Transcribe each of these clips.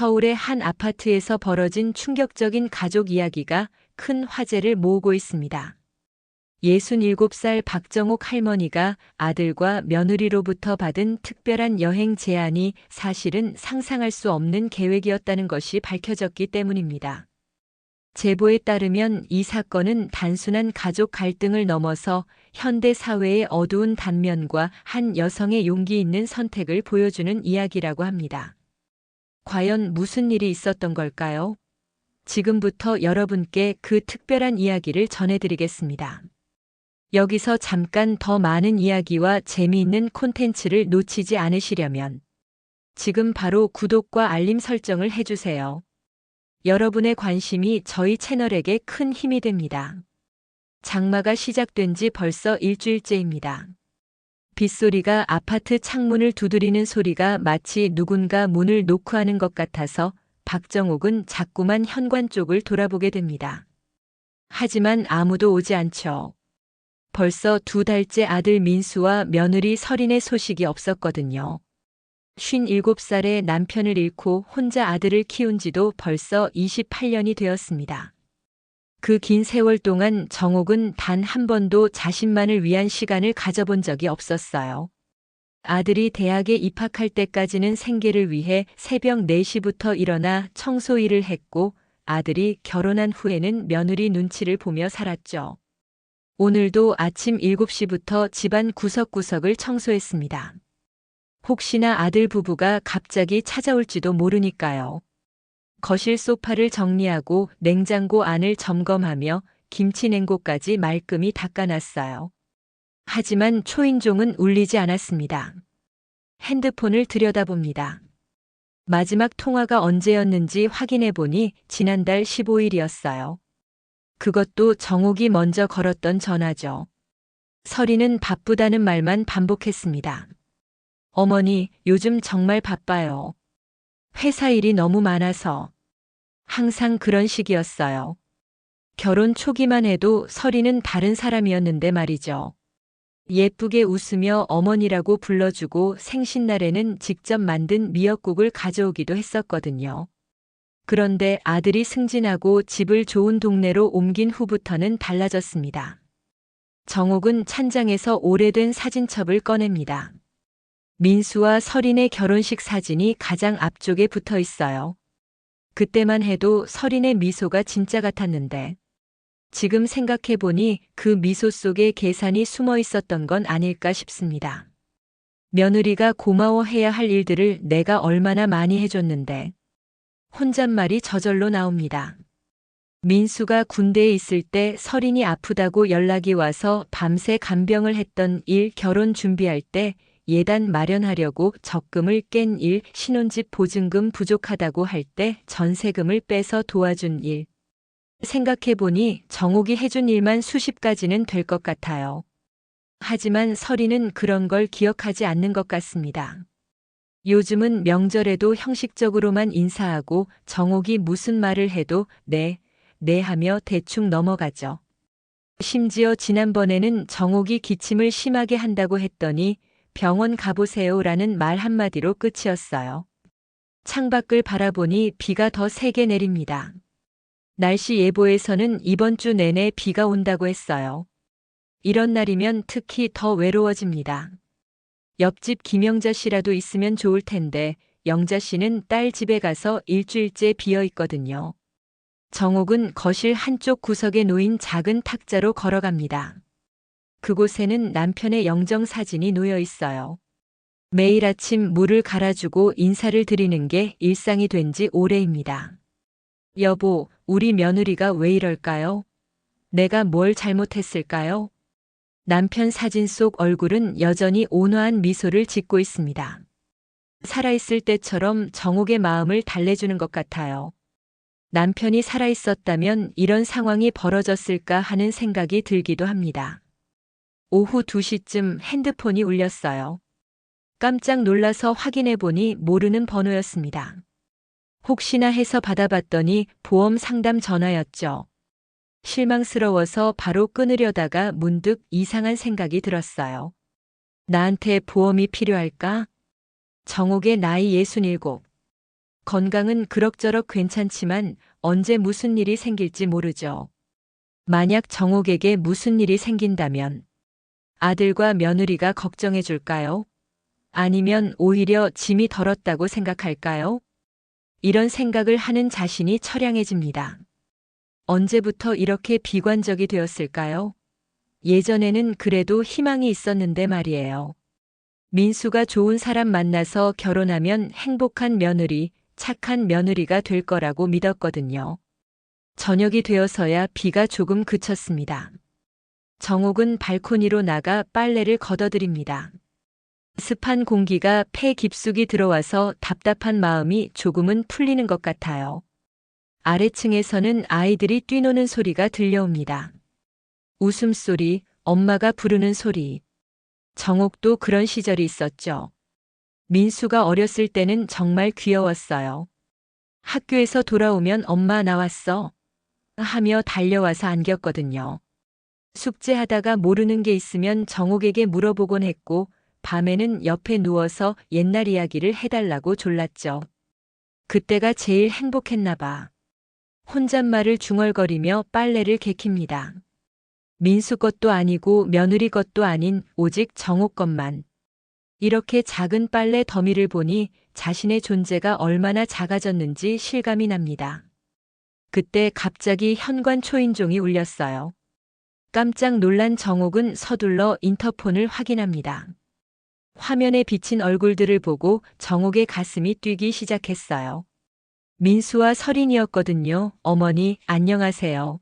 서울의 한 아파트에서 벌어진 충격적인 가족 이야기가 큰 화제를 모으고 있습니다. 67살 박정옥 할머니가 아들과 며느리로부터 받은 특별한 여행 제안이 사실은 상상할 수 없는 계획이었다는 것이 밝혀졌기 때문입니다. 제보에 따르면 이 사건은 단순한 가족 갈등을 넘어서 현대 사회의 어두운 단면과 한 여성의 용기 있는 선택을 보여주는 이야기라고 합니다. 과연 무슨 일이 있었던 걸까요? 지금부터 여러분께 그 특별한 이야기를 전해드리겠습니다. 여기서 잠깐 더 많은 이야기와 재미있는 콘텐츠를 놓치지 않으시려면 지금 바로 구독과 알림 설정을 해주세요. 여러분의 관심이 저희 채널에게 큰 힘이 됩니다. 장마가 시작된 지 벌써 일주일째입니다. 빗소리가 아파트 창문을 두드리는 소리가 마치 누군가 문을 노크하는 것 같아서 박정옥은 자꾸만 현관 쪽을 돌아보게 됩니다. 하지만 아무도 오지 않죠. 벌써 2달째 아들 민수와 며느리 설인의 소식이 없었거든요. 57살의 남편을 잃고 혼자 아들을 키운 지도 벌써 28년이 되었습니다. 그 긴 세월 동안 정옥은 단 한 번도 자신만을 위한 시간을 가져본 적이 없었어요. 아들이 대학에 입학할 때까지는 생계를 위해 새벽 4시부터 일어나 청소 일을 했고 아들이 결혼한 후에는 며느리 눈치를 보며 살았죠. 오늘도 아침 7시부터 집안 구석구석을 청소했습니다. 혹시나 아들 부부가 갑자기 찾아올지도 모르니까요. 거실 소파를 정리하고 냉장고 안을 점검하며 김치 냉고까지 말끔히 닦아놨어요. 하지만 초인종은 울리지 않았습니다. 핸드폰을 들여다봅니다. 마지막 통화가 언제였는지 확인해보니 지난달 15일이었어요. 그것도 정옥이 먼저 걸었던 전화죠. 설이는 바쁘다는 말만 반복했습니다. 어머니, 요즘 정말 바빠요. 회사 일이 너무 많아서. 항상 그런 식이었어요. 결혼 초기만 해도 설이는 다른 사람이었는데 말이죠. 예쁘게 웃으며 어머니라고 불러주고 생신날에는 직접 만든 미역국을 가져오기도 했었거든요. 그런데 아들이 승진하고 집을 좋은 동네로 옮긴 후부터는 달라졌습니다. 정옥은 찬장에서 오래된 사진첩을 꺼냅니다. 민수와 설인의 결혼식 사진이 가장 앞쪽에 붙어 있어요. 그때만 해도 설인의 미소가 진짜 같았는데 지금 생각해보니 그 미소 속에 계산이 숨어 있었던 건 아닐까 싶습니다. 며느리가 고마워해야 할 일들을 내가 얼마나 많이 해줬는데 혼잣말이 저절로 나옵니다. 민수가 군대에 있을 때 설인이 아프다고 연락이 와서 밤새 간병을 했던 일, 결혼 준비할 때 예단 마련하려고 적금을 깬 일, 신혼집 보증금 부족하다고 할 때 전세금을 빼서 도와준 일. 생각해보니 정옥이 해준 일만 수십 가지는 될 것 같아요. 하지만 설이는 그런 걸 기억하지 않는 것 같습니다. 요즘은 명절에도 형식적으로만 인사하고 정옥이 무슨 말을 해도 네 하며 대충 넘어가죠. 심지어 지난번에는 정옥이 기침을 심하게 한다고 했더니 병원 가보세요라는 말 한마디로 끝이었어요. 창밖을 바라보니 비가 더 세게 내립니다. 날씨 예보에서는 이번 주 내내 비가 온다고 했어요. 이런 날이면 특히 더 외로워집니다. 옆집 김영자 씨라도 있으면 좋을 텐데 영자 씨는 딸 집에 가서 일주일째 비어 있거든요. 정옥은 거실 한쪽 구석에 놓인 작은 탁자로 걸어갑니다. 그곳에는 남편의 영정 사진이 놓여 있어요. 매일 아침 물을 갈아주고 인사를 드리는 게 일상이 된 지 오래입니다. 여보, 우리 며느리가 왜 이럴까요? 내가 뭘 잘못했을까요? 남편 사진 속 얼굴은 여전히 온화한 미소를 짓고 있습니다. 살아있을 때처럼 정옥의 마음을 달래주는 것 같아요. 남편이 살아있었다면 이런 상황이 벌어졌을까 하는 생각이 들기도 합니다. 오후 2시쯤 핸드폰이 울렸어요. 깜짝 놀라서 확인해보니 모르는 번호였습니다. 혹시나 해서 받아봤더니 보험 상담 전화였죠. 실망스러워서 바로 끊으려다가 문득 이상한 생각이 들었어요. 나한테 보험이 필요할까? 정옥의 나이 67. 건강은 그럭저럭 괜찮지만 언제 무슨 일이 생길지 모르죠. 만약 정옥에게 무슨 일이 생긴다면 아들과 며느리가 걱정해 줄까요? 아니면 오히려 짐이 덜었다고 생각할까요? 이런 생각을 하는 자신이 처량해집니다. 언제부터 이렇게 비관적이 되었을까요? 예전에는 그래도 희망이 있었는데 말이에요. 민수가 좋은 사람 만나서 결혼하면 행복한 며느리, 착한 며느리가 될 거라고 믿었거든요. 저녁이 되어서야 비가 조금 그쳤습니다. 정옥은 발코니로 나가 빨래를 걷어들입니다. 습한 공기가 폐 깊숙이 들어와서 답답한 마음이 조금은 풀리는 것 같아요. 아래층에서는 아이들이 뛰노는 소리가 들려옵니다. 웃음소리, 엄마가 부르는 소리. 정옥도 그런 시절이 있었죠. 민수가 어렸을 때는 정말 귀여웠어요. 학교에서 돌아오면 엄마 나왔어 하며 달려와서 안겼거든요. 숙제하다가 모르는 게 있으면 정옥에게 물어보곤 했고 밤에는 옆에 누워서 옛날 이야기를 해달라고 졸랐죠. 그때가 제일 행복했나 봐. 혼잣말을 중얼거리며 빨래를 개킵니다. 민수 것도 아니고 며느리 것도 아닌 오직 정옥 것만. 이렇게 작은 빨래 더미를 보니 자신의 존재가 얼마나 작아졌는지 실감이 납니다. 그때 갑자기 현관 초인종이 울렸어요. 깜짝 놀란 정옥은 서둘러 인터폰을 확인합니다. 화면에 비친 얼굴들을 보고 정옥의 가슴이 뛰기 시작했어요. 민수와 설인이었거든요. 어머니, 안녕하세요.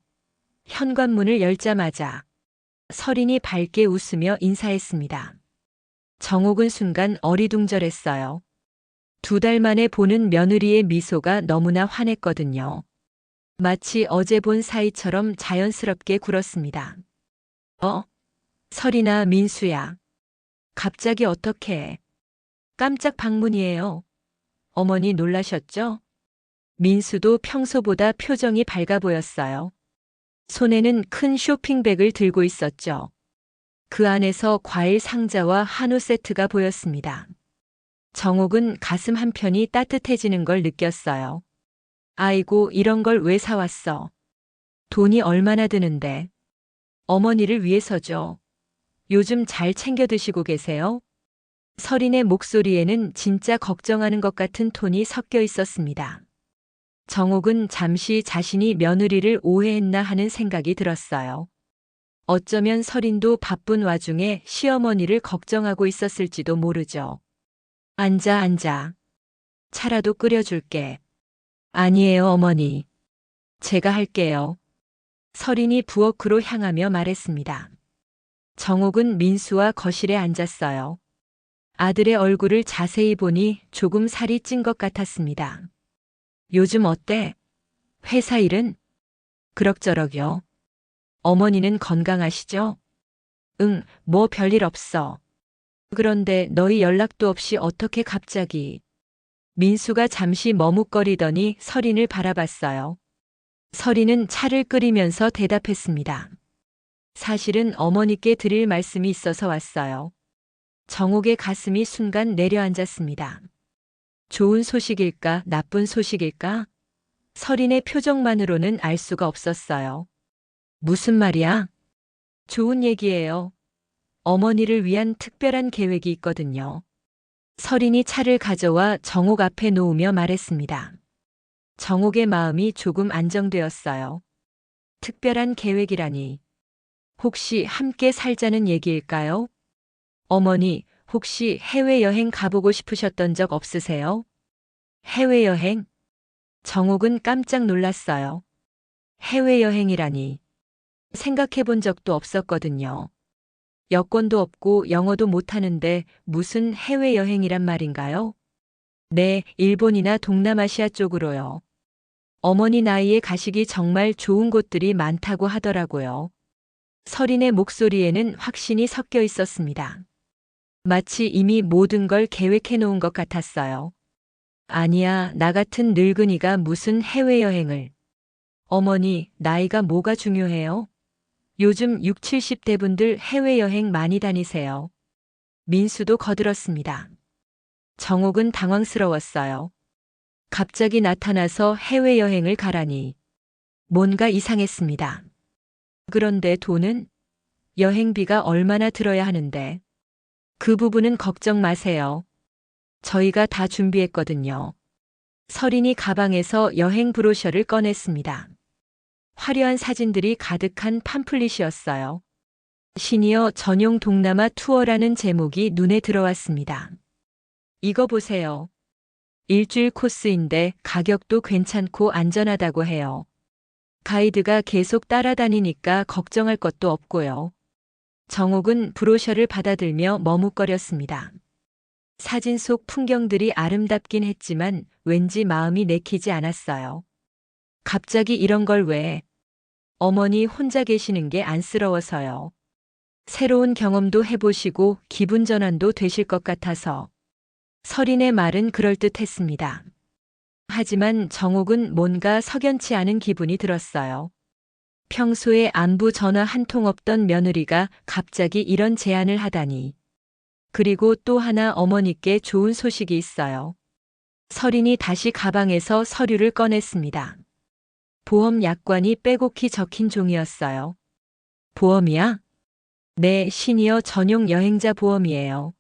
현관문을 열자마자 설인이 밝게 웃으며 인사했습니다. 정옥은 순간 어리둥절했어요. 2달 만에 보는 며느리의 미소가 너무나 환했거든요. 마치 어제 본 사이처럼 자연스럽게 굴었습니다. 설인아, 민수야. 갑자기 어떻게? 깜짝 방문이에요. 어머니 놀라셨죠? 민수도 평소보다 표정이 밝아 보였어요. 손에는 큰 쇼핑백을 들고 있었죠. 그 안에서 과일 상자와 한우 세트가 보였습니다. 정옥은 가슴 한편이 따뜻해지는 걸 느꼈어요. 아이고, 이런 걸 왜 사왔어? 돈이 얼마나 드는데? 어머니를 위해서죠. 요즘 잘 챙겨 드시고 계세요? 설인의 목소리에는 진짜 걱정하는 것 같은 톤이 섞여 있었습니다. 정옥은 잠시 자신이 며느리를 오해했나 하는 생각이 들었어요. 어쩌면 설인도 바쁜 와중에 시어머니를 걱정하고 있었을지도 모르죠. 앉아. 차라도 끓여줄게. 아니에요, 어머니. 제가 할게요. 설인이 부엌으로 향하며 말했습니다. 정옥은 민수와 거실에 앉았어요. 아들의 얼굴을 자세히 보니 조금 살이 찐 것 같았습니다. 요즘 어때? 회사 일은? 그럭저럭요. 어머니는 건강하시죠? 응, 뭐 별일 없어. 그런데 너희 연락도 없이 어떻게 갑자기? 민수가 잠시 머뭇거리더니 설인을 바라봤어요. 설인은 차를 끓이면서 대답했습니다. 사실은 어머니께 드릴 말씀이 있어서 왔어요. 정옥의 가슴이 순간 내려앉았습니다. 좋은 소식일까, 나쁜 소식일까? 설인의 표정만으로는 알 수가 없었어요. 무슨 말이야? 좋은 얘기예요. 어머니를 위한 특별한 계획이 있거든요. 설인이 차를 가져와 정옥 앞에 놓으며 말했습니다. 정옥의 마음이 조금 안정되었어요. 특별한 계획이라니. 혹시 함께 살자는 얘기일까요? 어머니, 혹시 해외여행 가보고 싶으셨던 적 없으세요? 해외여행? 정옥은 깜짝 놀랐어요. 해외여행이라니. 생각해 본 적도 없었거든요. 여권도 없고 영어도 못하는데 무슨 해외여행이란 말인가요? 네, 일본이나 동남아시아 쪽으로요. 어머니 나이에 가시기 정말 좋은 곳들이 많다고 하더라고요. 설인의 목소리에는 확신이 섞여 있었습니다. 마치 이미 모든 걸 계획해 놓은 것 같았어요. 아니야, 나 같은 늙은이가 무슨 해외여행을. 어머니, 나이가 뭐가 중요해요? 요즘 60, 70대 분들 해외여행 많이 다니세요. 민수도 거들었습니다. 정옥은 당황스러웠어요. 갑자기 나타나서 해외여행을 가라니. 뭔가 이상했습니다. 그런데 돈은? 여행비가 얼마나 들어야 하는데? 그 부분은 걱정 마세요. 저희가 다 준비했거든요. 설인이 가방에서 여행 브로셔를 꺼냈습니다. 화려한 사진들이 가득한 팜플릿이었어요. 시니어 전용 동남아 투어라는 제목이 눈에 들어왔습니다. 이거 보세요. 일주일 코스인데 가격도 괜찮고 안전하다고 해요. 가이드가 계속 따라다니니까 걱정할 것도 없고요. 정옥은 브로셔를 받아들며 머뭇거렸습니다. 사진 속 풍경들이 아름답긴 했지만 왠지 마음이 내키지 않았어요. 갑자기 이런 걸 왜? 어머니 혼자 계시는 게 안쓰러워서요. 새로운 경험도 해보시고 기분 전환도 되실 것 같아서. 설인의 말은 그럴듯했습니다. 하지만 정옥은 뭔가 석연치 않은 기분이 들었어요. 평소에 안부 전화 한 통 없던 며느리가 갑자기 이런 제안을 하다니. 그리고 또 하나 어머니께 좋은 소식이 있어요. 설인이 다시 가방에서 서류를 꺼냈습니다. 보험 약관이 빼곡히 적힌 종이었어요. 보험이야? 네, 시니어 전용 여행자 보험이에요.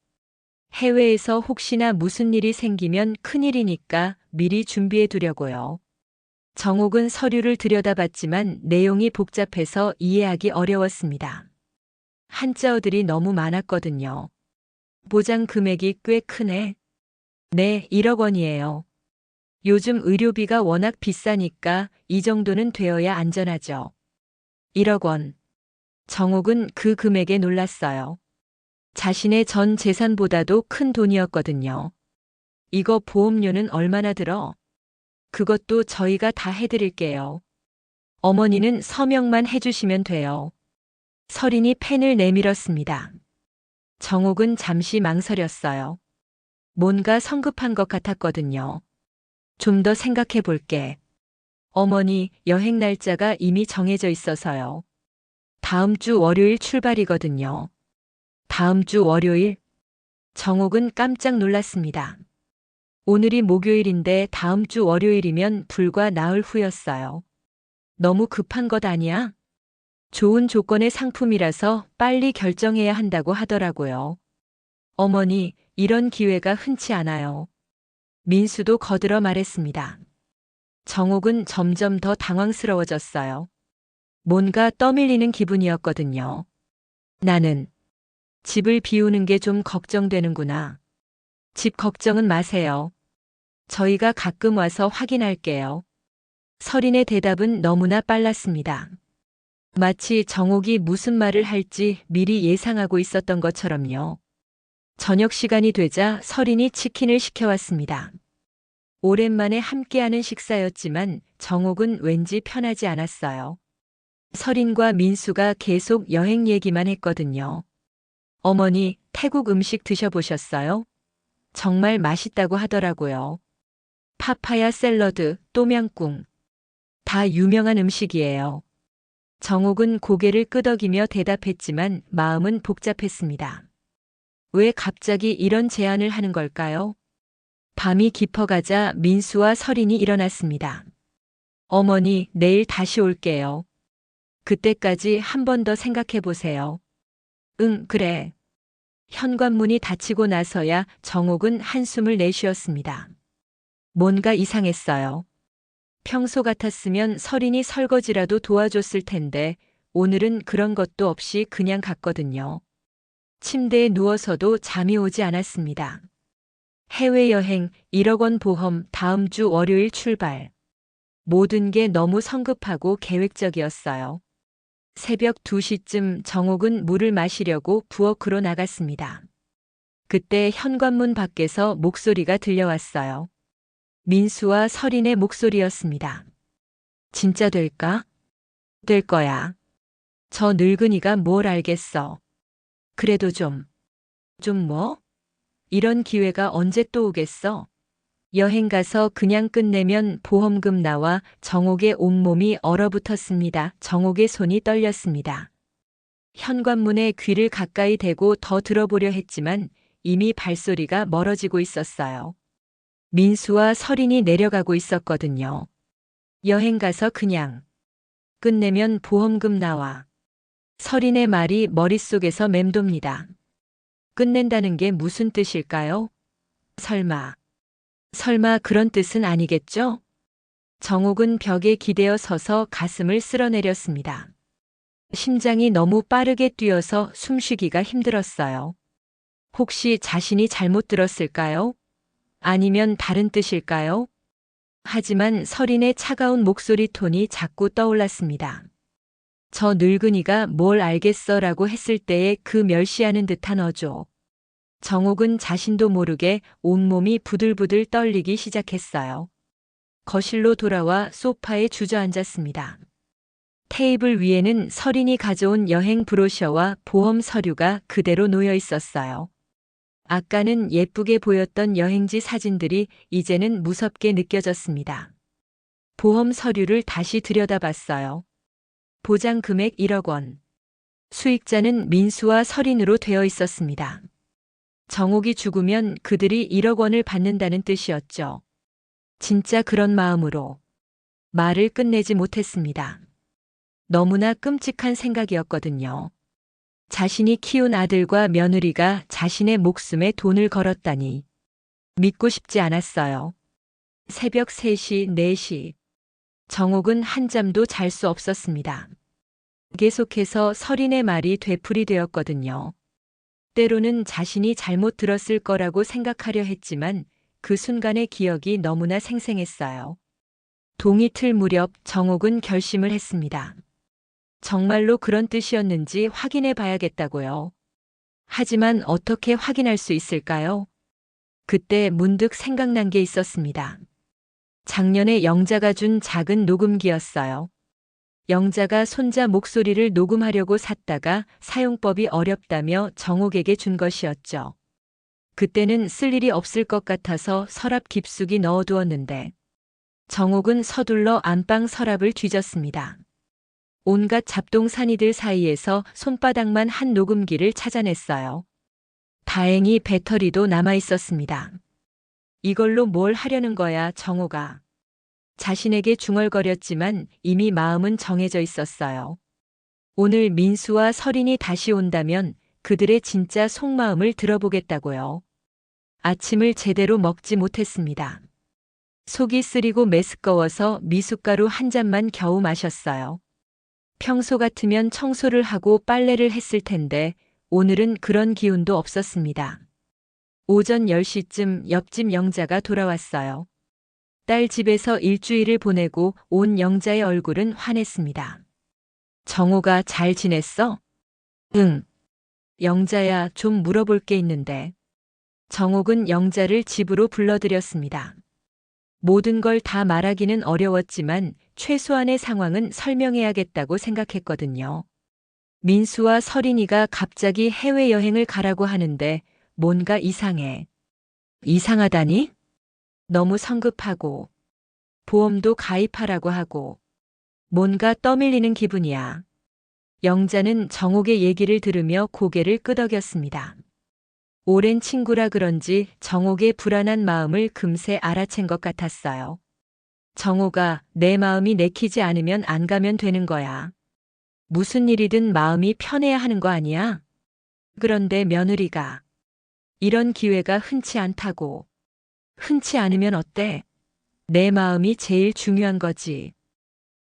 해외에서 혹시나 무슨 일이 생기면 큰일이니까 미리 준비해 두려고요. 정옥은 서류를 들여다봤지만 내용이 복잡해서 이해하기 어려웠습니다. 한자어들이 너무 많았거든요. 보장 금액이 꽤 크네. 네, 1억 원이에요. 요즘 의료비가 워낙 비싸니까 이 정도는 되어야 안전하죠. 1억 원. 정옥은 그 금액에 놀랐어요. 자신의 전 재산보다도 큰 돈이었거든요. 이거 보험료는 얼마나 들어? 그것도 저희가 다 해드릴게요. 어머니는 서명만 해주시면 돼요. 설인이 펜을 내밀었습니다. 정옥은 잠시 망설였어요. 뭔가 성급한 것 같았거든요. 좀 더 생각해 볼게. 어머니, 여행 날짜가 이미 정해져 있어서요. 다음 주 월요일 출발이거든요. 다음 주 월요일? 정옥은 깜짝 놀랐습니다. 오늘이 목요일인데 다음 주 월요일이면 불과 나흘 후였어요. 너무 급한 것 아니야? 좋은 조건의 상품이라서 빨리 결정해야 한다고 하더라고요. 어머니, 이런 기회가 흔치 않아요. 민수도 거들어 말했습니다. 정옥은 점점 더 당황스러워졌어요. 뭔가 떠밀리는 기분이었거든요. 나는 집을 비우는 게 좀 걱정되는구나. 집 걱정은 마세요. 저희가 가끔 와서 확인할게요. 설인의 대답은 너무나 빨랐습니다. 마치 정옥이 무슨 말을 할지 미리 예상하고 있었던 것처럼요. 저녁 시간이 되자 설인이 치킨을 시켜왔습니다. 오랜만에 함께하는 식사였지만 정옥은 왠지 편하지 않았어요. 설인과 민수가 계속 여행 얘기만 했거든요. 어머니, 태국 음식 드셔보셨어요? 정말 맛있다고 하더라고요. 파파야 샐러드, 또명꿍. 다 유명한 음식이에요. 정옥은 고개를 끄덕이며 대답했지만 마음은 복잡했습니다. 왜 갑자기 이런 제안을 하는 걸까요? 밤이 깊어가자 민수와 설인이 일어났습니다. 어머니, 내일 다시 올게요. 그때까지 한 번 더 생각해 보세요. 응, 그래. 현관문이 닫히고 나서야 정옥은 한숨을 내쉬었습니다. 뭔가 이상했어요. 평소 같았으면 설인이 설거지라도 도와줬을 텐데 오늘은 그런 것도 없이 그냥 갔거든요. 침대에 누워서도 잠이 오지 않았습니다. 해외여행 1억 원 보험 다음 주 월요일 출발. 모든 게 너무 성급하고 계획적이었어요. 새벽 2시쯤 정옥은 물을 마시려고 부엌으로 나갔습니다. 그때 현관문 밖에서 목소리가 들려왔어요. 민수와 설인의 목소리였습니다. 진짜 될까? 될 거야. 저 늙은이가 뭘 알겠어. 그래도 좀 뭐? 이런 기회가 언제 또 오겠어? 여행 가서 그냥 끝내면 보험금 나와 정옥의 온몸이 얼어붙었습니다. 정옥의 손이 떨렸습니다. 현관문에 귀를 가까이 대고 더 들어보려 했지만 이미 발소리가 멀어지고 있었어요. 민수와 설인이 내려가고 있었거든요. 여행 가서 그냥 끝내면 보험금 나와. 설인의 말이 머릿속에서 맴돕니다. 끝낸다는 게 무슨 뜻일까요? 설마 그런 뜻은 아니겠죠? 정옥은 벽에 기대어 서서 가슴을 쓸어내렸습니다. 심장이 너무 빠르게 뛰어서 숨쉬기가 힘들었어요. 혹시 자신이 잘못 들었을까요? 아니면 다른 뜻일까요? 하지만 설인의 차가운 목소리 톤이 자꾸 떠올랐습니다. 저 늙은이가 뭘 알겠어 라고 했을 때의 그 멸시하는 듯한 어조. 정옥은 자신도 모르게 온몸이 부들부들 떨리기 시작했어요. 거실로 돌아와 소파에 주저앉았습니다. 테이블 위에는 설인이 가져온 여행 브로셔와 보험 서류가 그대로 놓여 있었어요. 아까는 예쁘게 보였던 여행지 사진들이 이제는 무섭게 느껴졌습니다. 보험 서류를 다시 들여다봤어요. 보장 금액 1억 원. 수익자는 민수와 설인으로 되어 있었습니다. 정옥이 죽으면 그들이 1억 원을 받는다는 뜻이었죠. 진짜 그런 마음으로 말을 끝내지 못했습니다. 너무나 끔찍한 생각이었거든요. 자신이 키운 아들과 며느리가 자신의 목숨에 돈을 걸었다니 믿고 싶지 않았어요. 새벽 3시, 4시. 정옥은 한잠도 잘 수 없었습니다. 계속해서 설인의 말이 되풀이되었거든요. 때로는 자신이 잘못 들었을 거라고 생각하려 했지만 그 순간의 기억이 너무나 생생했어요. 동이틀 무렵 정옥은 결심을 했습니다. 정말로 그런 뜻이었는지 확인해 봐야겠다고요. 하지만 어떻게 확인할 수 있을까요? 그때 문득 생각난 게 있었습니다. 작년에 영자가 준 작은 녹음기였어요. 영자가 손자 목소리를 녹음하려고 샀다가 사용법이 어렵다며 정옥에게 준 것이었죠. 그때는 쓸 일이 없을 것 같아서 서랍 깊숙이 넣어두었는데 정옥은 서둘러 안방 서랍을 뒤졌습니다. 온갖 잡동사니들 사이에서 손바닥만 한 녹음기를 찾아냈어요. 다행히 배터리도 남아 있었습니다. 이걸로 뭘 하려는 거야, 정옥아. 자신에게 중얼거렸지만 이미 마음은 정해져 있었어요. 오늘 민수와 설인이 다시 온다면 그들의 진짜 속마음을 들어보겠다고요. 아침을 제대로 먹지 못했습니다. 속이 쓰리고 메스꺼워서 미숫가루 한 잔만 겨우 마셨어요. 평소 같으면 청소를 하고 빨래를 했을 텐데 오늘은 그런 기운도 없었습니다. 오전 10시쯤 옆집 영자가 돌아왔어요. 딸 집에서 일주일을 보내고 온 영자의 얼굴은 환했습니다. 정호가 잘 지냈어? 응. 영자야, 좀 물어볼 게 있는데. 정옥은 영자를 집으로 불러들였습니다. 모든 걸 다 말하기는 어려웠지만 최소한의 상황은 설명해야겠다고 생각했거든요. 민수와 설인이가 갑자기 해외여행을 가라고 하는데 뭔가 이상해. 이상하다니? 너무 성급하고 보험도 가입하라고 하고 뭔가 떠밀리는 기분이야. 영자는 정옥의 얘기를 들으며 고개를 끄덕였습니다. 오랜 친구라 그런지 정옥의 불안한 마음을 금세 알아챈 것 같았어요. 정옥아, 내 마음이 내키지 않으면 안 가면 되는 거야. 무슨 일이든 마음이 편해야 하는 거 아니야? 그런데 며느리가 이런 기회가 흔치 않다고. 흔치 않으면 어때? 내 마음이 제일 중요한 거지.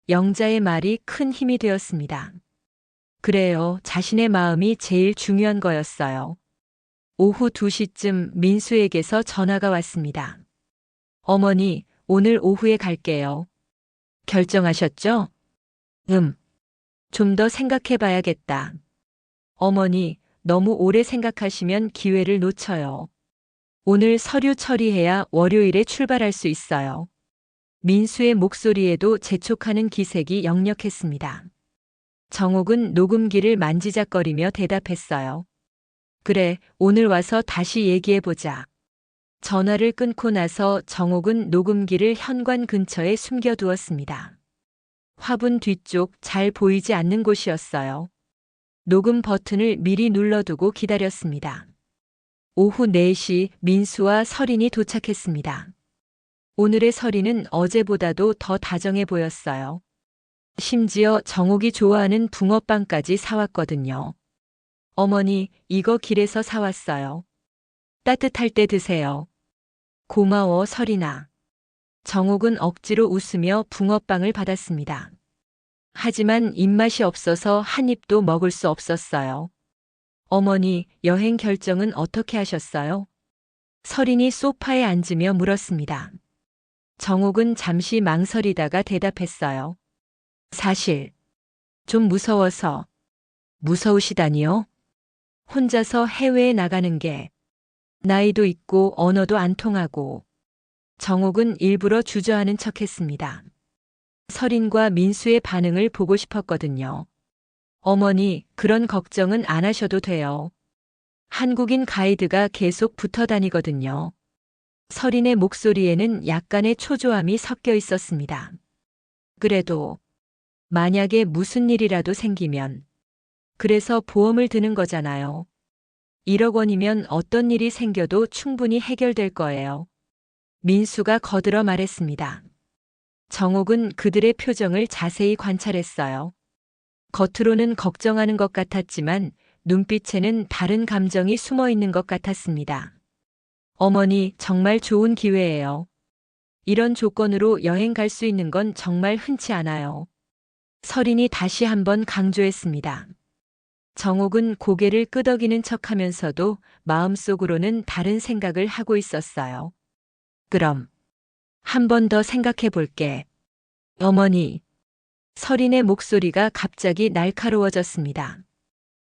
영자의 말이 큰 힘이 되었습니다. 그래요, 자신의 마음이 제일 중요한 거였어요. 오후 2시쯤 민수에게서 전화가 왔습니다. 어머니, 오늘 오후에 갈게요. 결정하셨죠? 좀 더 생각해 봐야겠다. 어머니, 너무 오래 생각하시면 기회를 놓쳐요. 오늘 서류 처리해야 월요일에 출발할 수 있어요. 민수의 목소리에도 재촉하는 기색이 역력했습니다. 정옥은 녹음기를 만지작거리며 대답했어요. 그래, 오늘 와서 다시 얘기해보자. 전화를 끊고 나서 정옥은 녹음기를 현관 근처에 숨겨두었습니다. 화분 뒤쪽 잘 보이지 않는 곳이었어요. 녹음 버튼을 미리 눌러두고 기다렸습니다. 오후 4시 민수와 설인이 도착했습니다. 오늘의 서리는 어제보다도 더 다정해 보였어요. 심지어 정옥이 좋아하는 붕어빵까지 사왔거든요. 어머니, 이거 길에서 사왔어요. 따뜻할 때 드세요. 고마워, 서리나. 정옥은 억지로 웃으며 붕어빵을 받았습니다. 하지만 입맛이 없어서 한 입도 먹을 수 없었어요. 어머니, 여행 결정은 어떻게 하셨어요? 서린이 소파에 앉으며 물었습니다. 정옥은 잠시 망설이다가 대답했어요. 사실, 좀 무서워서. 무서우시다니요? 혼자서 해외에 나가는 게 나이도 있고 언어도 안 통하고. 정옥은 일부러 주저하는 척 했습니다. 서린과 민수의 반응을 보고 싶었거든요. 어머니, 그런 걱정은 안 하셔도 돼요. 한국인 가이드가 계속 붙어 다니거든요. 서린의 목소리에는 약간의 초조함이 섞여 있었습니다. 그래도 만약에 무슨 일이라도 생기면 그래서 보험을 드는 거잖아요. 1억 원이면 어떤 일이 생겨도 충분히 해결될 거예요. 민수가 거들어 말했습니다. 정옥은 그들의 표정을 자세히 관찰했어요. 겉으로는 걱정하는 것 같았지만 눈빛에는 다른 감정이 숨어 있는 것 같았습니다. 어머니, 정말 좋은 기회예요. 이런 조건으로 여행 갈 수 있는 건 정말 흔치 않아요. 서린이 다시 한번 강조했습니다. 정옥은 고개를 끄덕이는 척하면서도 마음속으로는 다른 생각을 하고 있었어요. 그럼 한 번 더 생각해 볼게. 어머니. 서린의 목소리가 갑자기 날카로워졌습니다.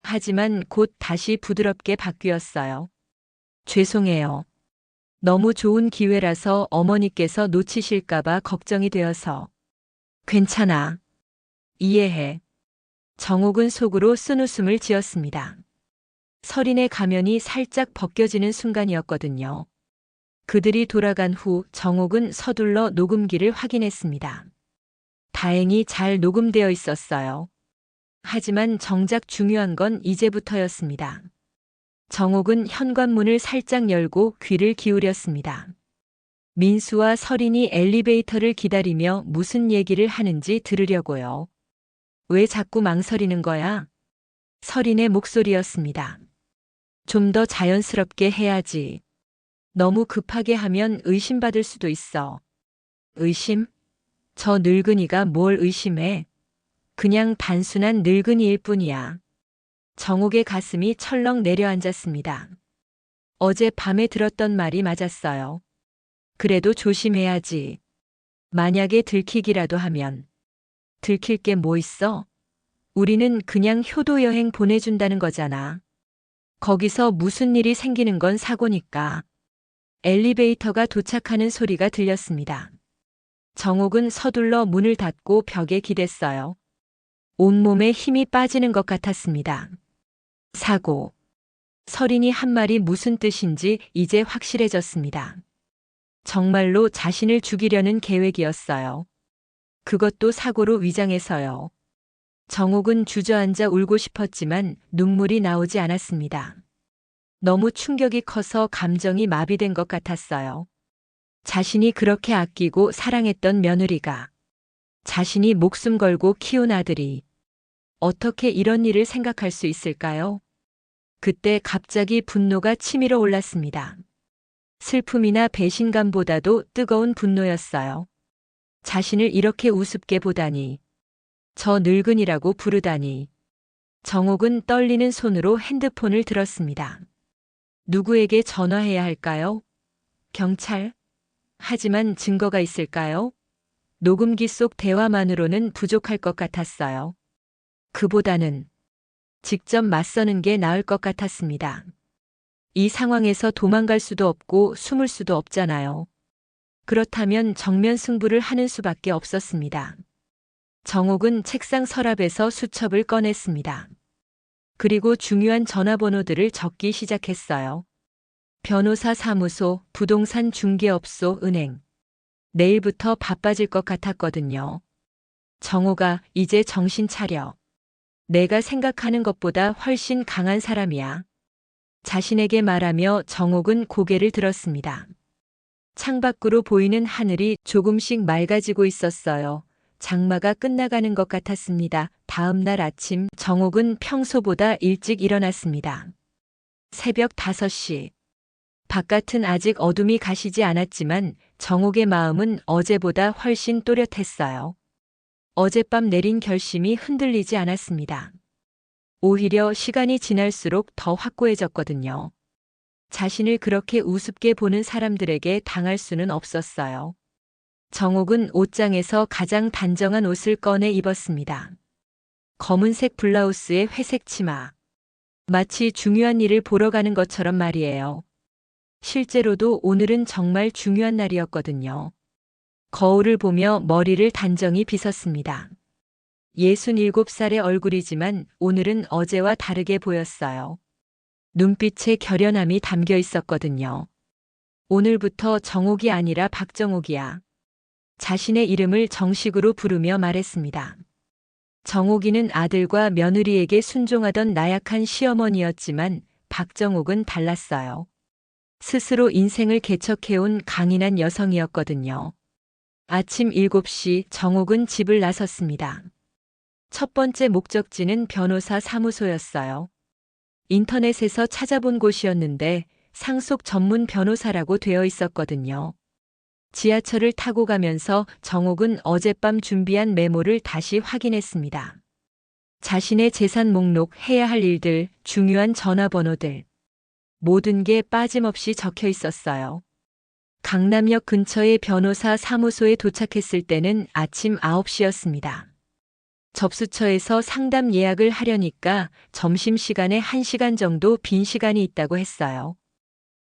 하지만 곧 다시 부드럽게 바뀌었어요. 죄송해요. 너무 좋은 기회라서 어머니께서 놓치실까봐 걱정이 되어서. 괜찮아. 이해해. 정옥은 속으로 쓴웃음을 지었습니다. 서린의 가면이 살짝 벗겨지는 순간이었거든요. 그들이 돌아간 후 정옥은 서둘러 녹음기를 확인했습니다. 다행히 잘 녹음되어 있었어요. 하지만 정작 중요한 건 이제부터였습니다. 정옥은 현관문을 살짝 열고 귀를 기울였습니다. 민수와 서린이 엘리베이터를 기다리며 무슨 얘기를 하는지 들으려고요. 왜 자꾸 망설이는 거야? 서린의 목소리였습니다. 좀 더 자연스럽게 해야지. 너무 급하게 하면 의심받을 수도 있어. 의심? 저 늙은이가 뭘 의심해? 그냥 단순한 늙은이일 뿐이야. 정옥의 가슴이 철렁 내려앉았습니다. 어제 밤에 들었던 말이 맞았어요. 그래도 조심해야지. 만약에 들키기라도 하면. 들킬 게 뭐 있어? 우리는 그냥 효도 여행 보내준다는 거잖아. 거기서 무슨 일이 생기는 건 사고니까. 엘리베이터가 도착하는 소리가 들렸습니다. 정옥은 서둘러 문을 닫고 벽에 기댔어요. 온몸에 힘이 빠지는 것 같았습니다. 사고. 서린이 한 말이 무슨 뜻인지 이제 확실해졌습니다. 정말로 자신을 죽이려는 계획이었어요. 그것도 사고로 위장해서요. 정옥은 주저앉아 울고 싶었지만 눈물이 나오지 않았습니다. 너무 충격이 커서 감정이 마비된 것 같았어요. 자신이 그렇게 아끼고 사랑했던 며느리가, 자신이 목숨 걸고 키운 아들이 어떻게 이런 일을 생각할 수 있을까요? 그때 갑자기 분노가 치밀어 올랐습니다. 슬픔이나 배신감보다도 뜨거운 분노였어요. 자신을 이렇게 우습게 보다니, 저 늙은이라고 부르다니. 정옥은 떨리는 손으로 핸드폰을 들었습니다. 누구에게 전화해야 할까요? 경찰? 하지만 증거가 있을까요? 녹음기 속 대화만으로는 부족할 것 같았어요. 그보다는 직접 맞서는 게 나을 것 같았습니다. 이 상황에서 도망갈 수도 없고 숨을 수도 없잖아요. 그렇다면 정면 승부를 하는 수밖에 없었습니다. 정옥은 책상 서랍에서 수첩을 꺼냈습니다. 그리고 중요한 전화번호들을 적기 시작했어요. 변호사 사무소, 부동산 중개업소, 은행. 내일부터 바빠질 것 같았거든요. 정옥아, 이제 정신 차려. 내가 생각하는 것보다 훨씬 강한 사람이야. 자신에게 말하며 정옥은 고개를 들었습니다. 창밖으로 보이는 하늘이 조금씩 맑아지고 있었어요. 장마가 끝나가는 것 같았습니다. 다음 날 아침 정옥은 평소보다 일찍 일어났습니다. 새벽 5시. 바깥은 아직 어둠이 가시지 않았지만 정옥의 마음은 어제보다 훨씬 또렷했어요. 어젯밤 내린 결심이 흔들리지 않았습니다. 오히려 시간이 지날수록 더 확고해졌거든요. 자신을 그렇게 우습게 보는 사람들에게 당할 수는 없었어요. 정옥은 옷장에서 가장 단정한 옷을 꺼내 입었습니다. 검은색 블라우스에 회색 치마. 마치 중요한 일을 보러 가는 것처럼 말이에요. 실제로도 오늘은 정말 중요한 날이었거든요. 거울을 보며 머리를 단정히 빗었습니다. 67살의 얼굴이지만 오늘은 어제와 다르게 보였어요. 눈빛에 결연함이 담겨 있었거든요. 오늘부터 정옥이 아니라 박정옥이야. 자신의 이름을 정식으로 부르며 말했습니다. 정옥이는 아들과 며느리에게 순종하던 나약한 시어머니였지만 박정옥은 달랐어요. 스스로 인생을 개척해온 강인한 여성이었거든요. 아침 7시 정옥은 집을 나섰습니다. 첫 번째 목적지는 변호사 사무소였어요. 인터넷에서 찾아본 곳이었는데 상속 전문 변호사라고 되어 있었거든요. 지하철을 타고 가면서 정옥은 어젯밤 준비한 메모를 다시 확인했습니다. 자신의 재산 목록, 해야 할 일들, 중요한 전화번호들. 모든 게 빠짐없이 적혀 있었어요. 강남역 근처의 변호사 사무소에 도착했을 때는 아침 9시였습니다. 접수처에서 상담 예약을 하려니까 점심시간에 1시간 정도 빈 시간이 있다고 했어요.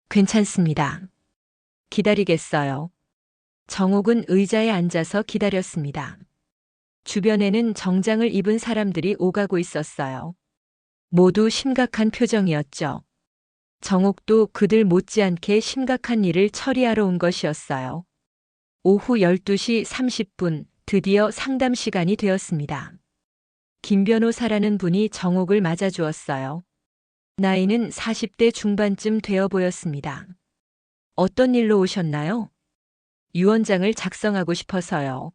괜찮습니다. 기다리겠어요. 정옥은 의자에 앉아서 기다렸습니다. 주변에는 정장을 입은 사람들이 오가고 있었어요. 모두 심각한 표정이었죠. 정옥도 그들 못지않게 심각한 일을 처리하러 온 것이었어요. 오후 12시 30분, 드디어 상담 시간이 되었습니다. 김 변호사라는 분이 정옥을 맞아주었어요. 나이는 40대 중반쯤 되어 보였습니다. 어떤 일로 오셨나요? 유언장을 작성하고 싶어서요.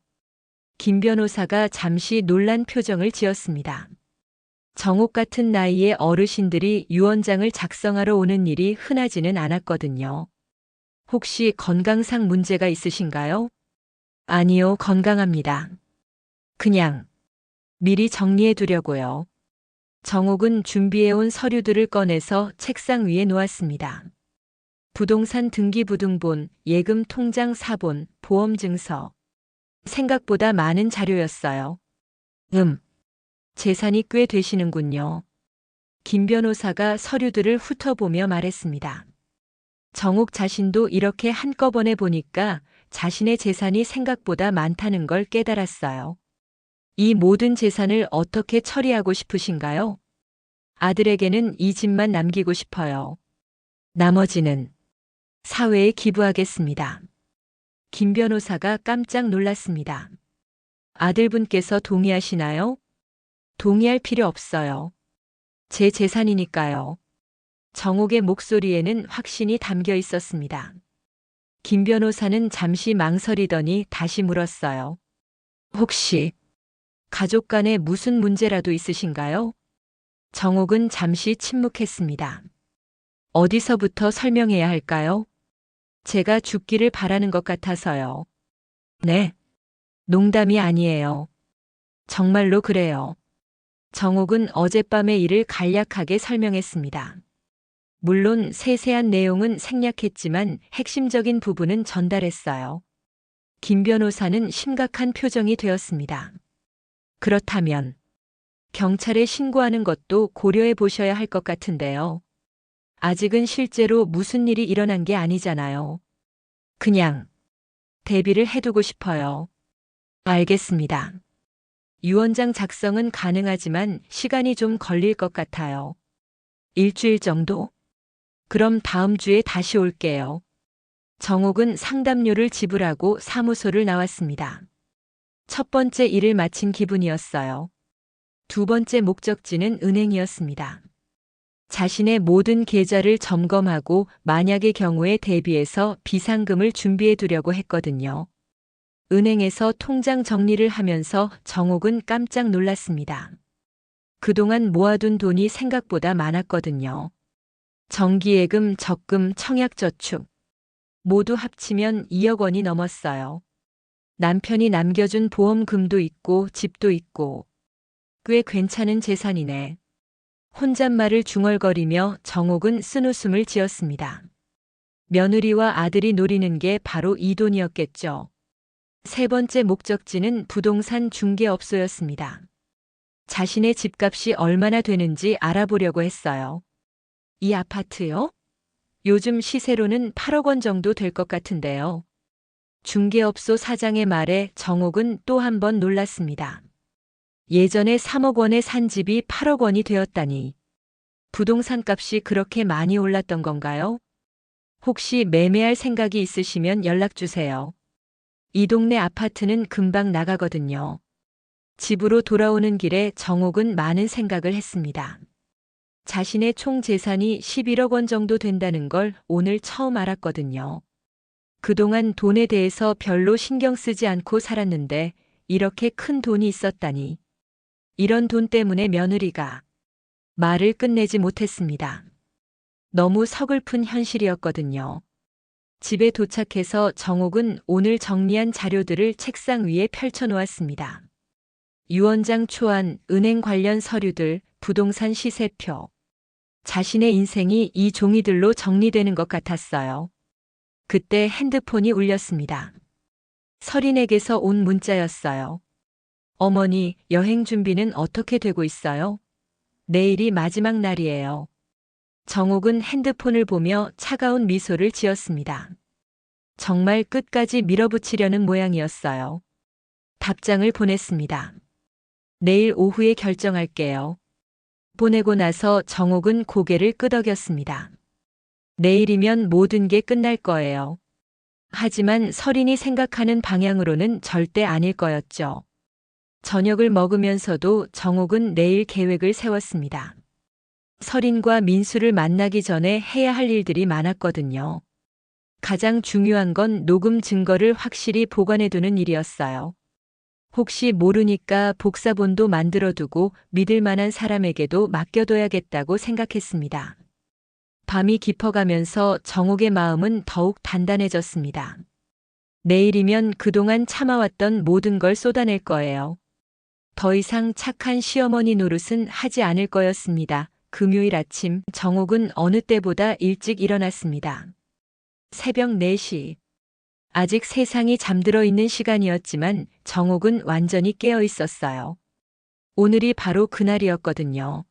김 변호사가 잠시 놀란 표정을 지었습니다. 정옥 같은 나이의 어르신들이 유언장을 작성하러 오는 일이 흔하지는 않았거든요. 혹시 건강상 문제가 있으신가요? 아니요, 건강합니다. 그냥 미리 정리해 두려고요. 정옥은 준비해온 서류들을 꺼내서 책상 위에 놓았습니다. 부동산 등기부등본, 예금 통장 사본, 보험증서. 생각보다 많은 자료였어요. 재산이 꽤 되시는군요. 김 변호사가 서류들을 훑어보며 말했습니다. 정옥 자신도 이렇게 한꺼번에 보니까 자신의 재산이 생각보다 많다는 걸 깨달았어요. 이 모든 재산을 어떻게 처리하고 싶으신가요? 아들에게는 이 집만 남기고 싶어요. 나머지는 사회에 기부하겠습니다. 김 변호사가 깜짝 놀랐습니다. 아들분께서 동의하시나요? 동의할 필요 없어요. 제 재산이니까요. 정옥의 목소리에는 확신이 담겨 있었습니다. 김 변호사는 잠시 망설이더니 다시 물었어요. 혹시 가족 간에 무슨 문제라도 있으신가요? 정옥은 잠시 침묵했습니다. 어디서부터 설명해야 할까요? 제가 죽기를 바라는 것 같아서요. 네. 농담이 아니에요. 정말로 그래요. 정옥은 어젯밤의 일을 간략하게 설명했습니다. 물론 세세한 내용은 생략했지만 핵심적인 부분은 전달했어요. 김 변호사는 심각한 표정이 되었습니다. 그렇다면 경찰에 신고하는 것도 고려해 보셔야 할 것 같은데요. 아직은 실제로 무슨 일이 일어난 게 아니잖아요. 그냥 대비를 해두고 싶어요. 알겠습니다. 유언장 작성은 가능하지만 시간이 좀 걸릴 것 같아요. 일주일 정도? 그럼 다음 주에 다시 올게요. 정옥은 상담료를 지불하고 사무소를 나왔습니다. 첫 번째 일을 마친 기분이었어요. 두 번째 목적지는 은행이었습니다. 자신의 모든 계좌를 점검하고 만약의 경우에 대비해서 비상금을 준비해 두려고 했거든요. 은행에서 통장 정리를 하면서 정옥은 깜짝 놀랐습니다. 그동안 모아둔 돈이 생각보다 많았거든요. 정기예금, 적금, 청약저축 모두 합치면 2억 원이 넘었어요. 남편이 남겨준 보험금도 있고 집도 있고 꽤 괜찮은 재산이네. 혼잣말을 중얼거리며 정옥은 쓴웃음을 지었습니다. 며느리와 아들이 노리는 게 바로 이 돈이었겠죠. 세 번째 목적지는 부동산 중개업소였습니다. 자신의 집값이 얼마나 되는지 알아보려고 했어요. 이 아파트요? 요즘 시세로는 8억 원 정도 될 것 같은데요. 중개업소 사장의 말에 정옥은 또 한 번 놀랐습니다. 예전에 3억 원에 산 집이 8억 원이 되었다니. 부동산 값이 그렇게 많이 올랐던 건가요? 혹시 매매할 생각이 있으시면 연락 주세요. 이 동네 아파트는 금방 나가거든요. 집으로 돌아오는 길에 정옥은 많은 생각을 했습니다. 자신의 총 재산이 11억 원 정도 된다는 걸 오늘 처음 알았거든요. 그동안 돈에 대해서 별로 신경 쓰지 않고 살았는데 이렇게 큰 돈이 있었다니. 이런 돈 때문에 며느리가 말을 끝내지 못했습니다. 너무 서글픈 현실이었거든요. 집에 도착해서 정옥은 오늘 정리한 자료들을 책상 위에 펼쳐놓았습니다. 유언장 초안, 은행 관련 서류들, 부동산 시세표. 자신의 인생이 이 종이들로 정리되는 것 같았어요. 그때 핸드폰이 울렸습니다. 서린에게서 온 문자였어요. 어머니, 여행 준비는 어떻게 되고 있어요? 내일이 마지막 날이에요. 정옥은 핸드폰을 보며 차가운 미소를 지었습니다. 정말 끝까지 밀어붙이려는 모양이었어요. 답장을 보냈습니다. 내일 오후에 결정할게요. 보내고 나서 정옥은 고개를 끄덕였습니다. 내일이면 모든 게 끝날 거예요. 하지만 서린이 생각하는 방향으로는 절대 아닐 거였죠. 저녁을 먹으면서도 정옥은 내일 계획을 세웠습니다. 서린과 민수를 만나기 전에 해야 할 일들이 많았거든요. 가장 중요한 건 녹음 증거를 확실히 보관해두는 일이었어요. 혹시 모르니까 복사본도 만들어두고 믿을 만한 사람에게도 맡겨둬야겠다고 생각했습니다. 밤이 깊어가면서 정옥의 마음은 더욱 단단해졌습니다. 내일이면 그동안 참아왔던 모든 걸 쏟아낼 거예요. 더 이상 착한 시어머니 노릇은 하지 않을 거였습니다. 금요일 아침 정옥은 어느 때보다 일찍 일어났습니다. 새벽 4시. 아직 세상이 잠들어 있는 시간이었지만 정옥은 완전히 깨어 있었어요. 오늘이 바로 그날이었거든요.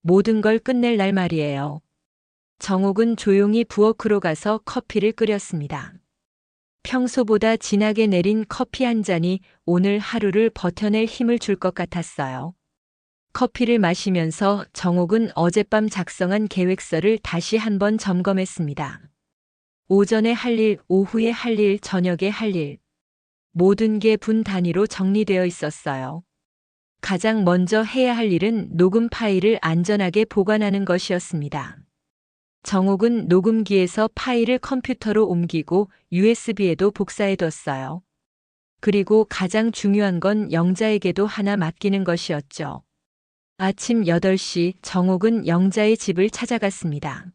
모든 걸 끝낼 날 말이에요. 정옥은 조용히 부엌으로 가서 커피를 끓였습니다. 평소보다 진하게 내린 커피 한 잔이 오늘 하루를 버텨낼 힘을 줄 것 같았어요. 커피를 마시면서 정옥은 어젯밤 작성한 계획서를 다시 한번 점검했습니다. 오전에 할 일, 오후에 할 일, 저녁에 할 일. 모든 게 분 단위로 정리되어 있었어요. 가장 먼저 해야 할 일은 녹음 파일을 안전하게 보관하는 것이었습니다. 정옥은 녹음기에서 파일을 컴퓨터로 옮기고 USB에도 복사해뒀어요. 그리고 가장 중요한 건 영자에게도 하나 맡기는 것이었죠. 아침 8시 정옥은 영자의 집을 찾아갔습니다.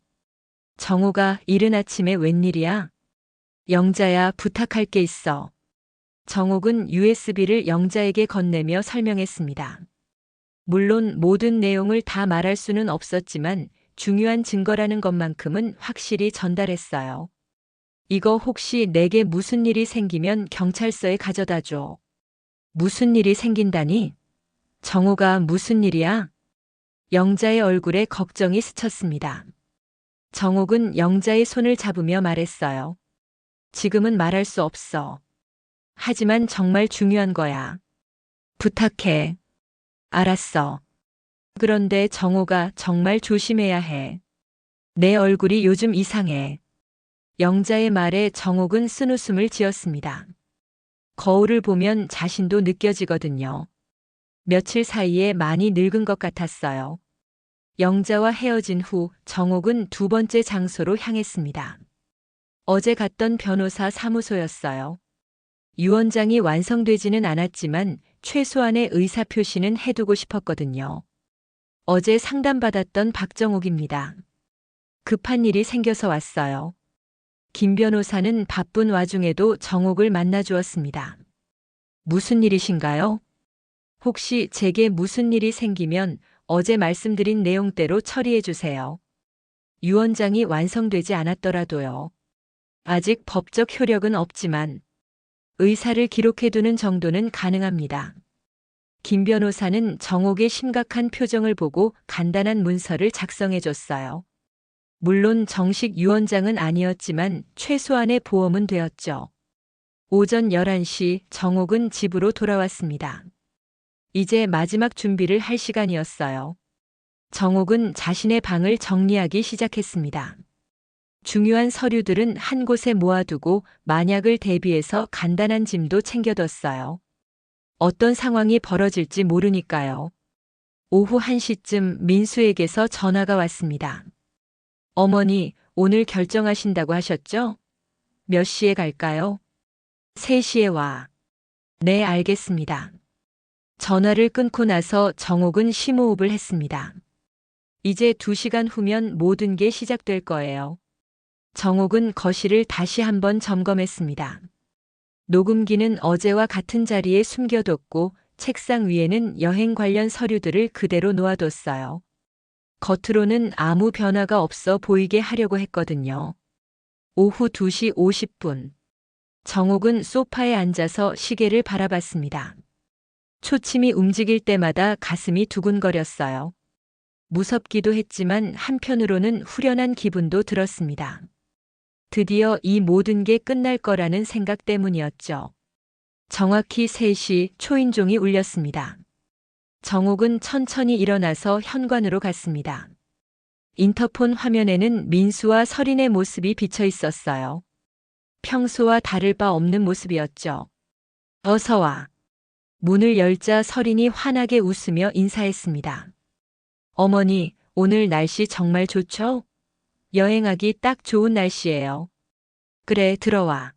정옥아, 이른 아침에 웬일이야? 영자야, 부탁할 게 있어. 정옥은 USB를 영자에게 건네며 설명했습니다. 물론 모든 내용을 다 말할 수는 없었지만 중요한 증거라는 것만큼은 확실히 전달했어요. 이거 혹시 내게 무슨 일이 생기면 경찰서에 가져다 줘. 무슨 일이 생긴다니? 정옥아, 무슨 일이야? 영자의 얼굴에 걱정이 스쳤습니다. 정옥은 영자의 손을 잡으며 말했어요. 지금은 말할 수 없어. 하지만 정말 중요한 거야. 부탁해. 알았어. 그런데 정옥아, 정말 조심해야 해. 내 얼굴이 요즘 이상해. 영자의 말에 정옥은 쓴웃음을 지었습니다. 거울을 보면 자신도 느껴지거든요. 며칠 사이에 많이 늙은 것 같았어요. 영자와 헤어진 후 정옥은 두 번째 장소로 향했습니다. 어제 갔던 변호사 사무소였어요. 유언장이 완성되지는 않았지만 최소한의 의사표시는 해두고 싶었거든요. 어제 상담받았던 박정옥입니다. 급한 일이 생겨서 왔어요. 김 변호사는 바쁜 와중에도 정옥을 만나주었습니다. 무슨 일이신가요? 혹시 제게 무슨 일이 생기면 어제 말씀드린 내용대로 처리해 주세요. 유언장이 완성되지 않았더라도요. 아직 법적 효력은 없지만 의사를 기록해두는 정도는 가능합니다. 김 변호사는 정옥의 심각한 표정을 보고 간단한 문서를 작성해 줬어요. 물론 정식 유언장은 아니었지만 최소한의 보험은 되었죠. 오전 11시 정옥은 집으로 돌아왔습니다. 이제 마지막 준비를 할 시간이었어요. 정옥은 자신의 방을 정리하기 시작했습니다. 중요한 서류들은 한 곳에 모아두고 만약을 대비해서 간단한 짐도 챙겨뒀어요. 어떤 상황이 벌어질지 모르니까요. 오후 1시쯤 민수에게서 전화가 왔습니다. 어머니, 오늘 결정하신다고 하셨죠? 몇 시에 갈까요? 3시에 와. 네, 알겠습니다. 전화를 끊고 나서 정옥은 심호흡을 했습니다. 이제 2시간 후면 모든 게 시작될 거예요. 정옥은 거실을 다시 한번 점검했습니다. 녹음기는 어제와 같은 자리에 숨겨뒀고 책상 위에는 여행 관련 서류들을 그대로 놓아뒀어요. 겉으로는 아무 변화가 없어 보이게 하려고 했거든요. 오후 2시 50분. 정옥은 소파에 앉아서 시계를 바라봤습니다. 초침이 움직일 때마다 가슴이 두근거렸어요. 무섭기도 했지만 한편으로는 후련한 기분도 들었습니다. 드디어 이 모든 게 끝날 거라는 생각 때문이었죠. 정확히 3시 초인종이 울렸습니다. 정옥은 천천히 일어나서 현관으로 갔습니다. 인터폰 화면에는 민수와 설인의 모습이 비쳐 있었어요. 평소와 다를 바 없는 모습이었죠. 어서 와. 문을 열자 설인이 환하게 웃으며 인사했습니다. 어머니, 오늘 날씨 정말 좋죠? 여행하기 딱 좋은 날씨예요. 그래, 들어와.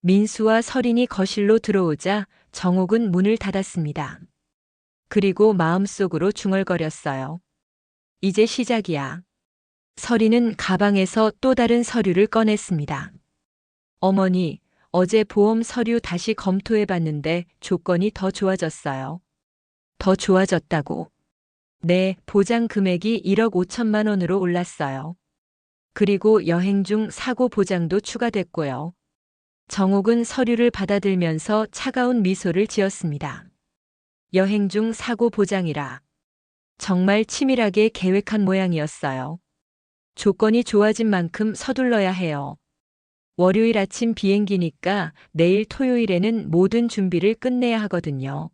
민수와 설인이 거실로 들어오자 정옥은 문을 닫았습니다. 그리고 마음속으로 중얼거렸어요. 이제 시작이야. 설인은 가방에서 또 다른 서류를 꺼냈습니다. 어머니, 어제 보험 서류 다시 검토해 봤는데 조건이 더 좋아졌어요. 더 좋아졌다고? 네, 보장 금액이 1억 5천만 원으로 올랐어요. 그리고 여행 중 사고 보장도 추가됐고요. 정옥은 서류를 받아들면서 차가운 미소를 지었습니다. 여행 중 사고 보장이라. 정말 치밀하게 계획한 모양이었어요. 조건이 좋아진 만큼 서둘러야 해요. 월요일 아침 비행기니까 내일 토요일에는 모든 준비를 끝내야 하거든요.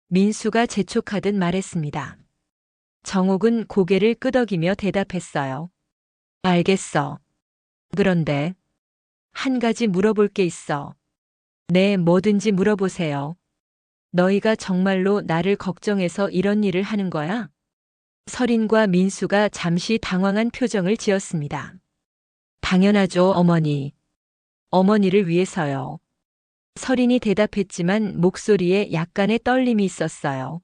민수가 재촉하듯 말했습니다. 정옥은 고개를 끄덕이며 대답했어요. 알겠어. 그런데 한 가지 물어볼 게 있어. 네, 뭐든지 물어보세요. 너희가 정말로 나를 걱정해서 이런 일을 하는 거야? 설인과 민수가 잠시 당황한 표정을 지었습니다. 당연하죠, 어머니. 어머니를 위해서요. 설인이 대답했지만 목소리에 약간의 떨림이 있었어요.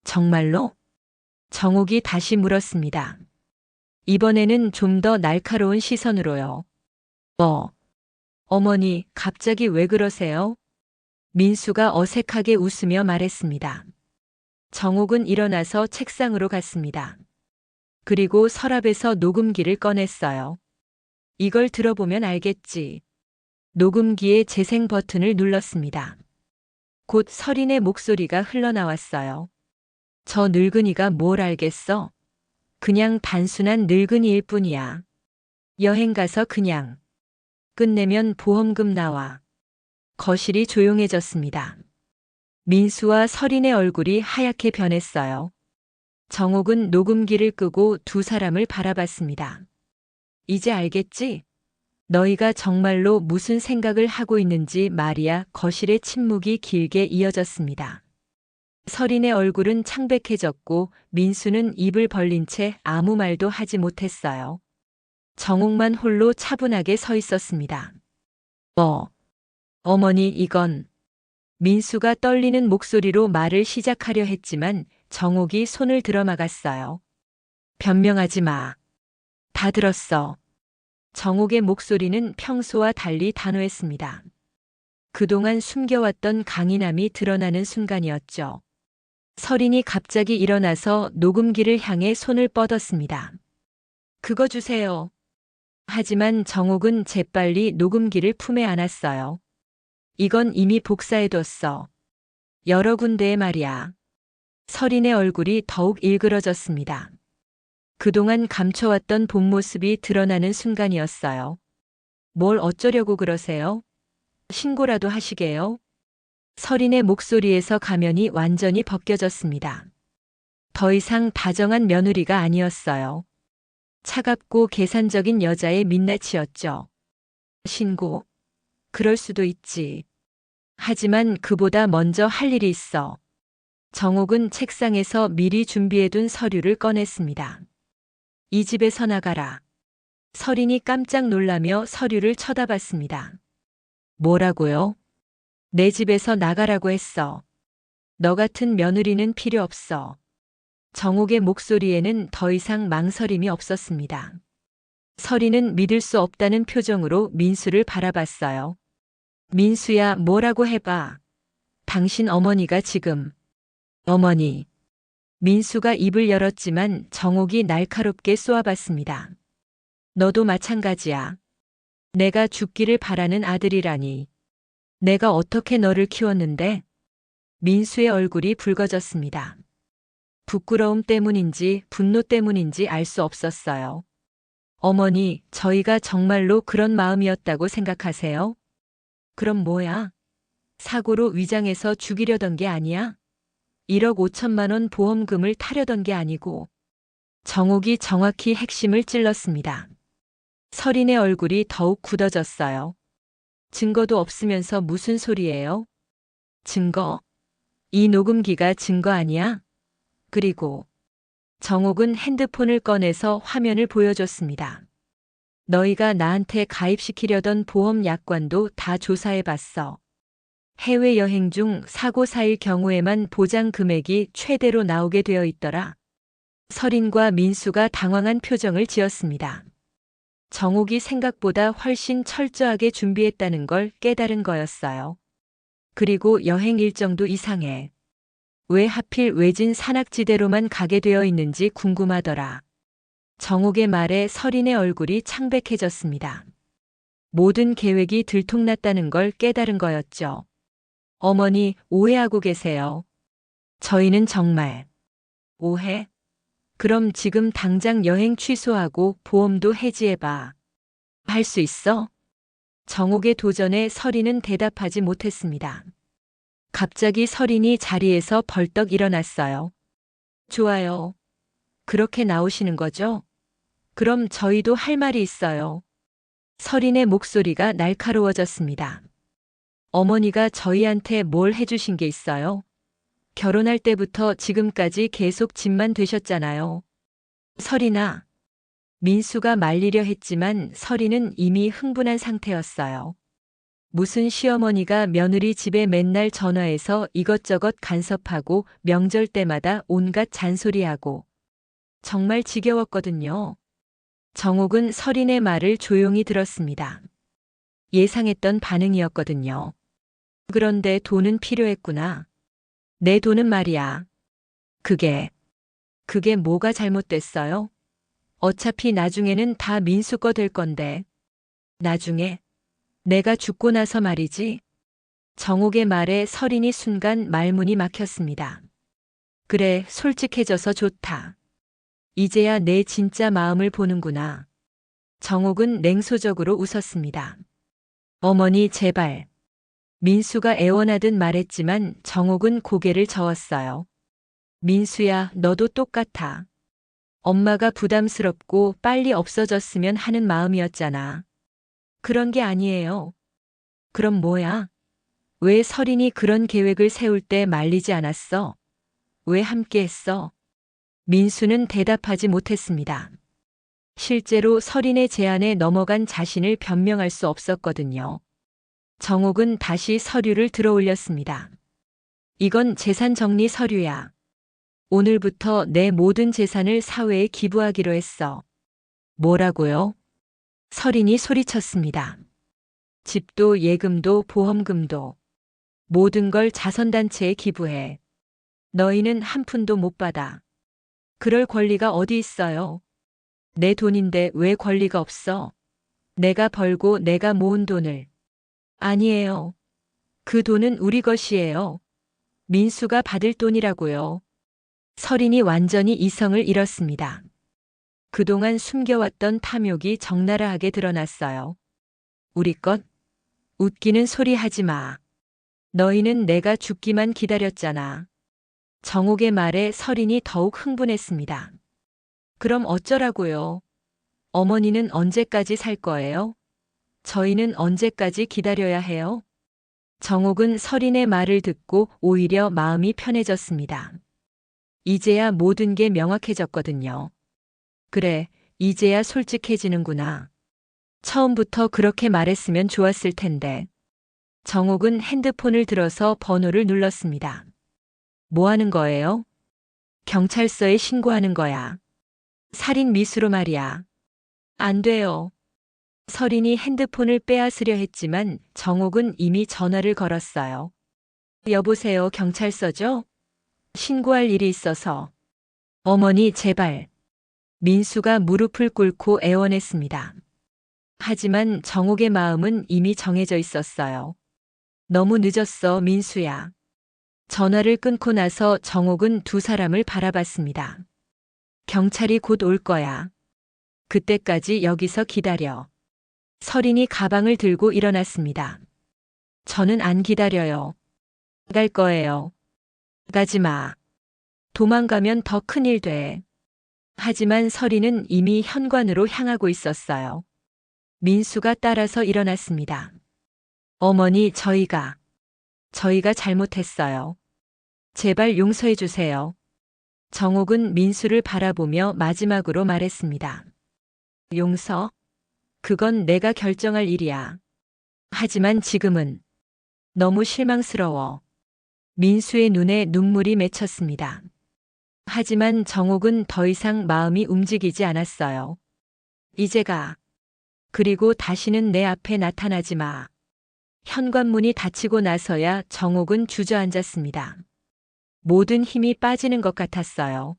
정말로? 정옥이 다시 물었습니다. 이번에는 좀 더 날카로운 시선으로요. 어머니, 갑자기 왜 그러세요? 민수가 어색하게 웃으며 말했습니다. 정옥은 일어나서 책상으로 갔습니다. 그리고 서랍에서 녹음기를 꺼냈어요. 이걸 들어보면 알겠지. 녹음기의 재생 버튼을 눌렀습니다. 곧 설인의 목소리가 흘러나왔어요. 저 늙은이가 뭘 알겠어? 그냥 단순한 늙은이일 뿐이야. 여행 가서 그냥. 끝내면 보험금 나와. 거실이 조용해졌습니다. 민수와 설인의 얼굴이 하얗게 변했어요. 정옥은 녹음기를 끄고 두 사람을 바라봤습니다. 이제 알겠지? 너희가 정말로 무슨 생각을 하고 있는지 말이야. 거실의 침묵이 길게 이어졌습니다. 설인의 얼굴은 창백해졌고 민수는 입을 벌린 채 아무 말도 하지 못했어요. 정옥만 홀로 차분하게 서 있었습니다. 어머니 이건. 민수가 떨리는 목소리로 말을 시작하려 했지만 정옥이 손을 들어막았어요. 변명하지 마. 다 들었어. 정옥의 목소리는 평소와 달리 단호했습니다. 그동안 숨겨왔던 강인함이 드러나는 순간이었죠. 설인이 갑자기 일어나서 녹음기를 향해 손을 뻗었습니다. 그거 주세요. 하지만 정옥은 재빨리 녹음기를 품에 안았어요. 이건 이미 복사해뒀어. 여러 군데에 말이야. 설인의 얼굴이 더욱 일그러졌습니다. 그동안 감춰왔던 본 모습이 드러나는 순간이었어요. 뭘 어쩌려고 그러세요? 신고라도 하시게요? 설인의 목소리에서 가면이 완전히 벗겨졌습니다. 더 이상 다정한 며느리가 아니었어요. 차갑고 계산적인 여자의 민낯이었죠. 신고? 그럴 수도 있지. 하지만 그보다 먼저 할 일이 있어. 정옥은 책상에서 미리 준비해둔 서류를 꺼냈습니다. 이 집에서 나가라. 설인이 깜짝 놀라며 서류를 쳐다봤습니다. 뭐라고요? 내 집에서 나가라고 했어. 너 같은 며느리는 필요 없어. 정옥의 목소리에는 더 이상 망설임이 없었습니다. 설인은 믿을 수 없다는 표정으로 민수를 바라봤어요. 민수야, 뭐라고 해봐. 당신 어머니가 지금. 어머니. 민수가 입을 열었지만 정옥이 날카롭게 쏘아봤습니다. 너도 마찬가지야. 내가 죽기를 바라는 아들이라니. 내가 어떻게 너를 키웠는데? 민수의 얼굴이 붉어졌습니다. 부끄러움 때문인지 분노 때문인지 알 수 없었어요. 어머니, 저희가 정말로 그런 마음이었다고 생각하세요? 그럼 뭐야? 사고로 위장해서 죽이려던 게 아니야? 1억 5천만 원 보험금을 타려던 게 아니고. 정옥이 정확히 핵심을 찔렀습니다. 설인의 얼굴이 더욱 굳어졌어요. 증거도 없으면서 무슨 소리예요? 증거? 이 녹음기가 증거 아니야? 그리고 정옥은 핸드폰을 꺼내서 화면을 보여줬습니다. 너희가 나한테 가입시키려던 보험 약관도 다 조사해봤어. 해외여행 중 사고 사일 경우에만 보장 금액이 최대로 나오게 되어 있더라. 설인과 민수가 당황한 표정을 지었습니다. 정옥이 생각보다 훨씬 철저하게 준비했다는 걸 깨달은 거였어요. 그리고 여행 일정도 이상해. 왜 하필 외진 산악지대로만 가게 되어 있는지 궁금하더라. 정옥의 말에 설인의 얼굴이 창백해졌습니다. 모든 계획이 들통났다는 걸 깨달은 거였죠. 어머니, 오해하고 계세요. 저희는 정말. 오해? 그럼 지금 당장 여행 취소하고 보험도 해지해봐. 할 수 있어? 정옥의 도전에 설인은 대답하지 못했습니다. 갑자기 설인이 자리에서 벌떡 일어났어요. 좋아요. 그렇게 나오시는 거죠? 그럼 저희도 할 말이 있어요. 설인의 목소리가 날카로워졌습니다. 어머니가 저희한테 뭘 해주신 게 있어요? 결혼할 때부터 지금까지 계속 집만 되셨잖아요. 설인아. 민수가 말리려 했지만 설인은 이미 흥분한 상태였어요. 무슨 시어머니가 며느리 집에 맨날 전화해서 이것저것 간섭하고 명절 때마다 온갖 잔소리하고. 정말 지겨웠거든요. 정옥은 설인의 말을 조용히 들었습니다. 예상했던 반응이었거든요. 그런데 돈은 필요했구나. 내 돈은 말이야. 그게 뭐가 잘못됐어요? 어차피 나중에는 다 민수 거 될 건데. 나중에? 내가 죽고 나서 말이지. 정옥의 말에 설인이 순간 말문이 막혔습니다. 그래, 솔직해져서 좋다. 이제야 내 진짜 마음을 보는구나. 정옥은 냉소적으로 웃었습니다. 어머니, 제발. 민수가 애원하듯 말했지만 정옥은 고개를 저었어요. 민수야, 너도 똑같아. 엄마가 부담스럽고 빨리 없어졌으면 하는 마음이었잖아. 그런 게 아니에요. 그럼 뭐야? 왜 설인이 그런 계획을 세울 때 말리지 않았어? 왜 함께 했어? 민수는 대답하지 못했습니다. 실제로 설인의 제안에 넘어간 자신을 변명할 수 없었거든요. 정옥은 다시 서류를 들어 올렸습니다. 이건 재산 정리 서류야. 오늘부터 내 모든 재산을 사회에 기부하기로 했어. 뭐라고요? 설인이 소리쳤습니다. 집도 예금도 보험금도 모든 걸 자선단체에 기부해. 너희는 한 푼도 못 받아. 그럴 권리가 어디 있어요? 내 돈인데 왜 권리가 없어? 내가 벌고 내가 모은 돈을. 아니에요. 그 돈은 우리 것이에요. 민수가 받을 돈이라고요. 설인이 완전히 이성을 잃었습니다. 그동안 숨겨왔던 탐욕이 적나라하게 드러났어요. 우리 것? 웃기는 소리 하지 마. 너희는 내가 죽기만 기다렸잖아. 정옥의 말에 설인이 더욱 흥분했습니다. 그럼 어쩌라고요? 어머니는 언제까지 살 거예요? 저희는 언제까지 기다려야 해요? 정옥은 설인의 말을 듣고 오히려 마음이 편해졌습니다. 이제야 모든 게 명확해졌거든요. 그래, 이제야 솔직해지는구나. 처음부터 그렇게 말했으면 좋았을 텐데. 정옥은 핸드폰을 들어서 번호를 눌렀습니다. 뭐 하는 거예요? 경찰서에 신고하는 거야. 살인 미수로 말이야. 안 돼요. 설인이 핸드폰을 빼앗으려 했지만 정옥은 이미 전화를 걸었어요. 여보세요, 경찰서죠? 신고할 일이 있어서. 어머니, 제발. 민수가 무릎을 꿇고 애원했습니다. 하지만 정옥의 마음은 이미 정해져 있었어요. 너무 늦었어, 민수야. 전화를 끊고 나서 정옥은 두 사람을 바라봤습니다. 경찰이 곧 올 거야. 그때까지 여기서 기다려. 설인이 가방을 들고 일어났습니다. 저는 안 기다려요. 갈 거예요. 가지 마. 도망가면 더 큰일 돼. 하지만 설인은 이미 현관으로 향하고 있었어요. 민수가 따라서 일어났습니다. 어머니, 저희가 잘못했어요. 제발 용서해 주세요. 정옥은 민수를 바라보며 마지막으로 말했습니다. 용서? 그건 내가 결정할 일이야. 하지만 지금은 너무 실망스러워. 민수의 눈에 눈물이 맺혔습니다. 하지만 정옥은 더 이상 마음이 움직이지 않았어요. 이제 가. 그리고 다시는 내 앞에 나타나지 마. 현관문이 닫히고 나서야 정옥은 주저앉았습니다. 모든 힘이 빠지는 것 같았어요.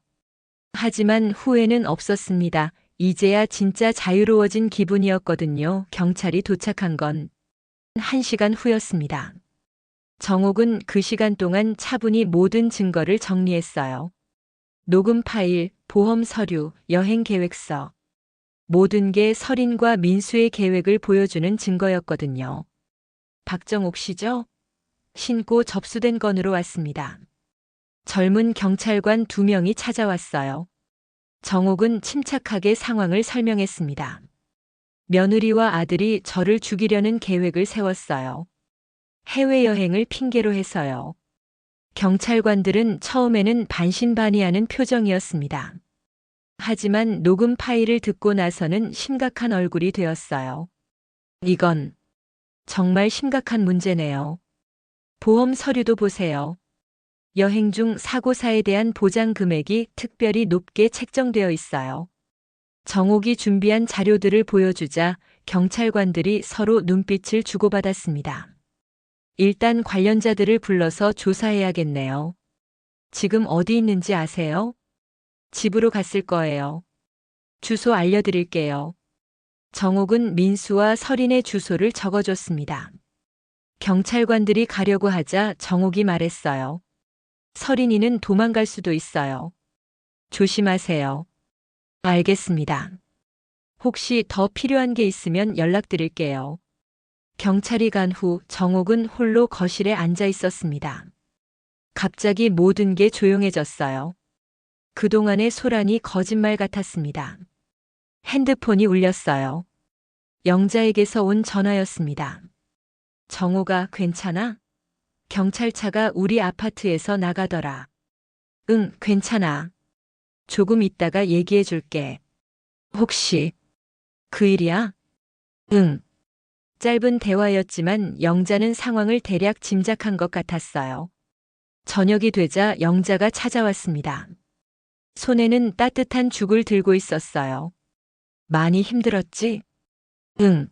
하지만 후회는 없었습니다. 이제야 진짜 자유로워진 기분이었거든요. 경찰이 도착한 건 1시간 후였습니다. 정옥은 그 시간 동안 차분히 모든 증거를 정리했어요. 녹음 파일, 보험 서류, 여행 계획서. 모든 게 설인과 민수의 계획을 보여주는 증거였거든요. 박정옥 씨죠? 신고 접수된 건으로 왔습니다. 젊은 경찰관 2명이 찾아왔어요. 정옥은 침착하게 상황을 설명했습니다. 며느리와 아들이 저를 죽이려는 계획을 세웠어요. 해외여행을 핑계로 해서요. 경찰관들은 처음에는 반신반의하는 표정이었습니다. 하지만 녹음 파일을 듣고 나서는 심각한 얼굴이 되었어요. 이건 정말 심각한 문제네요. 보험 서류도 보세요. 여행 중 사고사에 대한 보장 금액이 특별히 높게 책정되어 있어요. 정옥이 준비한 자료들을 보여주자 경찰관들이 서로 눈빛을 주고받았습니다. 일단 관련자들을 불러서 조사해야겠네요. 지금 어디 있는지 아세요? 집으로 갔을 거예요. 주소 알려드릴게요. 정옥은 민수와 설인의 주소를 적어줬습니다. 경찰관들이 가려고 하자 정옥이 말했어요. 설인이는 도망갈 수도 있어요. 조심하세요. 알겠습니다. 혹시 더 필요한 게 있으면 연락드릴게요. 경찰이 간 후 정옥은 홀로 거실에 앉아 있었습니다. 갑자기 모든 게 조용해졌어요. 그동안의 소란이 거짓말 같았습니다. 핸드폰이 울렸어요. 영자에게서 온 전화였습니다. 정옥아, 괜찮아? 경찰차가 우리 아파트에서 나가더라. 응, 괜찮아. 조금 있다가 얘기해 줄게. 혹시 그 일이야? 응. 짧은 대화였지만 영자는 상황을 대략 짐작한 것 같았어요. 저녁이 되자 영자가 찾아왔습니다. 손에는 따뜻한 죽을 들고 있었어요. 많이 힘들었지? 응.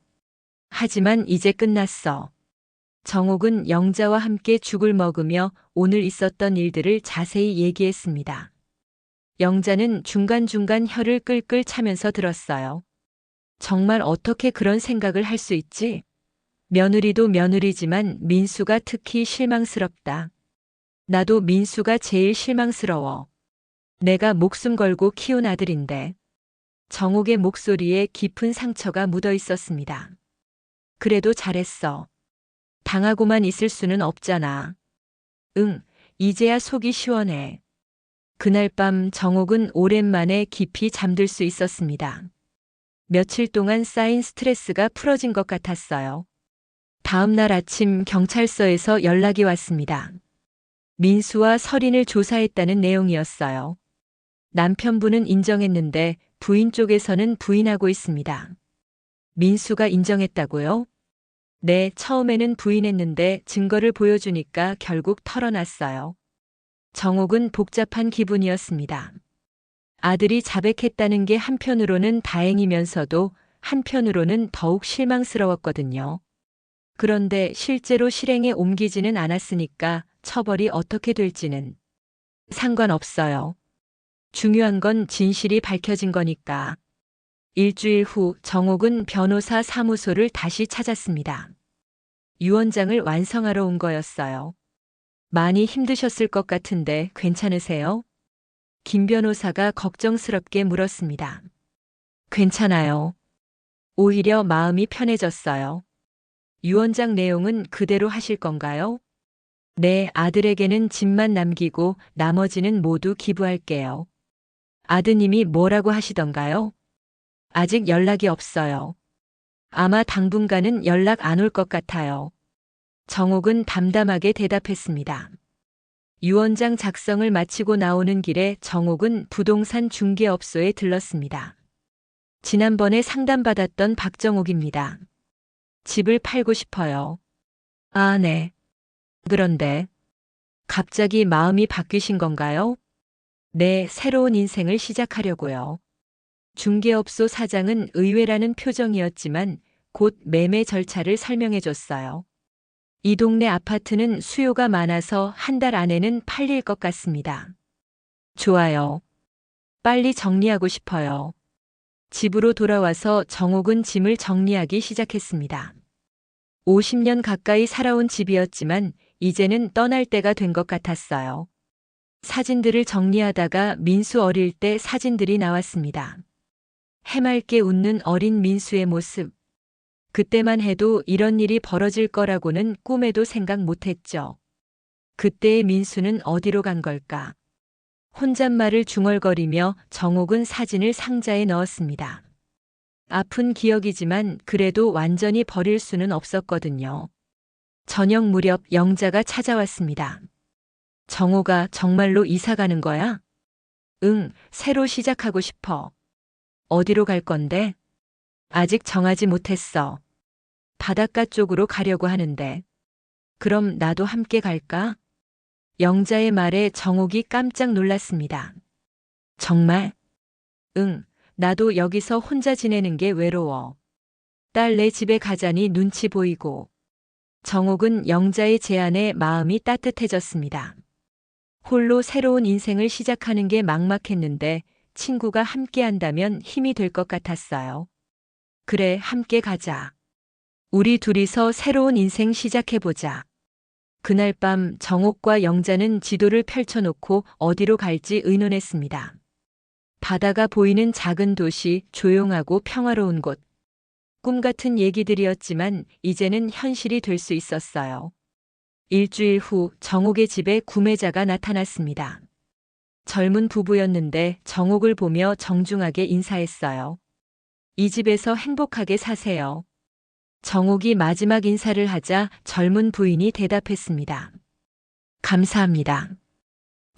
하지만 이제 끝났어. 정옥은 영자와 함께 죽을 먹으며 오늘 있었던 일들을 자세히 얘기했습니다. 영자는 중간중간 혀를 끌끌 차면서 들었어요. 정말 어떻게 그런 생각을 할 수 있지? 며느리도 며느리지만 민수가 특히 실망스럽다. 나도 민수가 제일 실망스러워. 내가 목숨 걸고 키운 아들인데. 정옥의 목소리에 깊은 상처가 묻어 있었습니다. 그래도 잘했어. 당하고만 있을 수는 없잖아. 응, 이제야 속이 시원해. 그날 밤 정옥은 오랜만에 깊이 잠들 수 있었습니다. 며칠 동안 쌓인 스트레스가 풀어진 것 같았어요. 다음 날 아침 경찰서에서 연락이 왔습니다. 민수와 설인을 조사했다는 내용이었어요. 남편분은 인정했는데 부인 쪽에서는 부인하고 있습니다. 민수가 인정했다고요? 네, 처음에는 부인했는데 증거를 보여주니까 결국 털어놨어요. 정옥은 복잡한 기분이었습니다. 아들이 자백했다는 게 한편으로는 다행이면서도 한편으로는 더욱 실망스러웠거든요. 그런데 실제로 실행에 옮기지는 않았으니까 처벌이 어떻게 될지는 상관없어요. 중요한 건 진실이 밝혀진 거니까. 일주일 후 정옥은 변호사 사무소를 다시 찾았습니다. 유언장을 완성하러 온 거였어요. 많이 힘드셨을 것 같은데 괜찮으세요? 김 변호사가 걱정스럽게 물었습니다. 괜찮아요. 오히려 마음이 편해졌어요. 유언장 내용은 그대로 하실 건가요? 네, 아들에게는 집만 남기고 나머지는 모두 기부할게요. 아드님이 뭐라고 하시던가요? 아직 연락이 없어요. 아마 당분간은 연락 안 올 것 같아요. 정옥은 담담하게 대답했습니다. 유언장 작성을 마치고 나오는 길에 정옥은 부동산 중개업소에 들렀습니다. 지난번에 상담받았던 박정옥입니다. 집을 팔고 싶어요. 아, 네. 그런데 갑자기 마음이 바뀌신 건가요? 네, 새로운 인생을 시작하려고요. 중개업소 사장은 의외라는 표정이었지만 곧 매매 절차를 설명해 줬어요. 이 동네 아파트는 수요가 많아서 한 달 안에는 팔릴 것 같습니다. 좋아요. 빨리 정리하고 싶어요. 집으로 돌아와서 정옥은 짐을 정리하기 시작했습니다. 50년 가까이 살아온 집이었지만 이제는 떠날 때가 된 것 같았어요. 사진들을 정리하다가 민수 어릴 때 사진들이 나왔습니다. 해맑게 웃는 어린 민수의 모습. 그때만 해도 이런 일이 벌어질 거라고는 꿈에도 생각 못했죠. 그때의 민수는 어디로 간 걸까? 혼잣말을 중얼거리며 정옥은 사진을 상자에 넣었습니다. 아픈 기억이지만 그래도 완전히 버릴 수는 없었거든요. 저녁 무렵 영자가 찾아왔습니다. 정옥아, 정말로 이사 가는 거야? 응, 새로 시작하고 싶어. 어디로 갈 건데? 아직 정하지 못했어. 바닷가 쪽으로 가려고 하는데. 그럼 나도 함께 갈까? 영자의 말에 정옥이 깜짝 놀랐습니다. 정말? 응, 나도 여기서 혼자 지내는 게 외로워. 딸 내 집에 가자니 눈치 보이고. 정옥은 영자의 제안에 마음이 따뜻해졌습니다. 홀로 새로운 인생을 시작하는 게 막막했는데 친구가 함께 한다면 힘이 될 것 같았어요. 그래, 함께 가자. 우리 둘이서 새로운 인생 시작해보자. 그날 밤 정옥과 영자는 지도를 펼쳐놓고 어디로 갈지 의논했습니다. 바다가 보이는 작은 도시, 조용하고 평화로운 곳. 꿈 같은 얘기들이었지만 이제는 현실이 될 수 있었어요. 일주일 후 정옥의 집에 구매자가 나타났습니다. 젊은 부부였는데 정옥을 보며 정중하게 인사했어요. 이 집에서 행복하게 사세요. 정옥이 마지막 인사를 하자 젊은 부인이 대답했습니다. 감사합니다.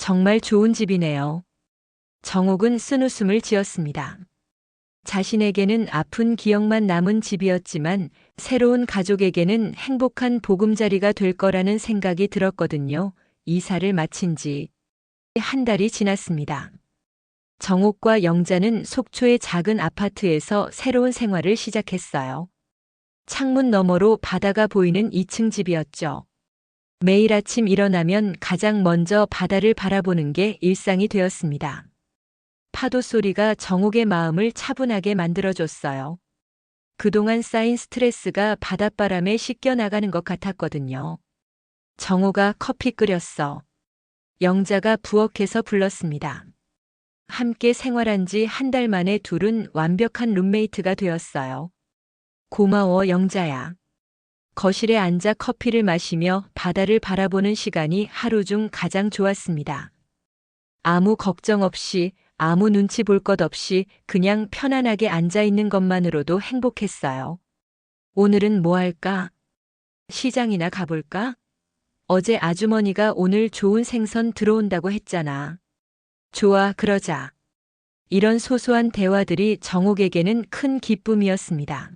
정말 좋은 집이네요. 정옥은 쓴웃음을 지었습니다. 자신에게는 아픈 기억만 남은 집이었지만 새로운 가족에게는 행복한 보금자리가 될 거라는 생각이 들었거든요. 이사를 마친 지 한 달이 지났습니다. 정옥과 영자는 속초의 작은 아파트에서 새로운 생활을 시작했어요. 창문 너머로 바다가 보이는 2층 집이었죠. 매일 아침 일어나면 가장 먼저 바다를 바라보는 게 일상이 되었습니다. 파도 소리가 정옥의 마음을 차분하게 만들어줬어요. 그동안 쌓인 스트레스가 바닷바람에 씻겨나가는 것 같았거든요. 정옥아, 커피 끓였어. 영자가 부엌에서 불렀습니다. 함께 생활한 지 한 달 만에 둘은 완벽한 룸메이트가 되었어요. 고마워, 영자야. 거실에 앉아 커피를 마시며 바다를 바라보는 시간이 하루 중 가장 좋았습니다. 아무 걱정 없이, 아무 눈치 볼 것 없이 그냥 편안하게 앉아 있는 것만으로도 행복했어요. 오늘은 뭐 할까? 시장이나 가볼까? 어제 아주머니가 오늘 좋은 생선 들어온다고 했잖아. 좋아, 그러자. 이런 소소한 대화들이 정옥에게는 큰 기쁨이었습니다.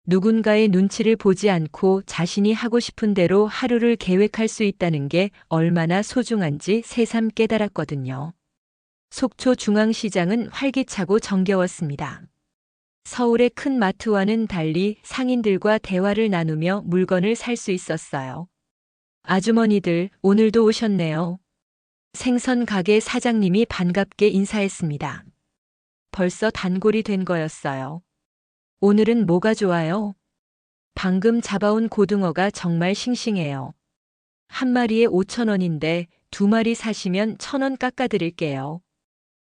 누군가의 눈치를 보지 않고 자신이 하고 싶은 대로 하루를 계획할 수 있다는 게 얼마나 소중한지 새삼 깨달았거든요. 속초 중앙시장은 활기차고 정겨웠습니다. 서울의 큰 마트와는 달리 상인들과 대화를 나누며 물건을 살 수 있었어요. 아주머니들, 오늘도 오셨네요. 생선 가게 사장님이 반갑게 인사했습니다. 벌써 단골이 된 거였어요. 오늘은 뭐가 좋아요? 방금 잡아온 고등어가 정말 싱싱해요. 한 마리에 5,000원인데 2마리 사시면 1,000원 깎아드릴게요.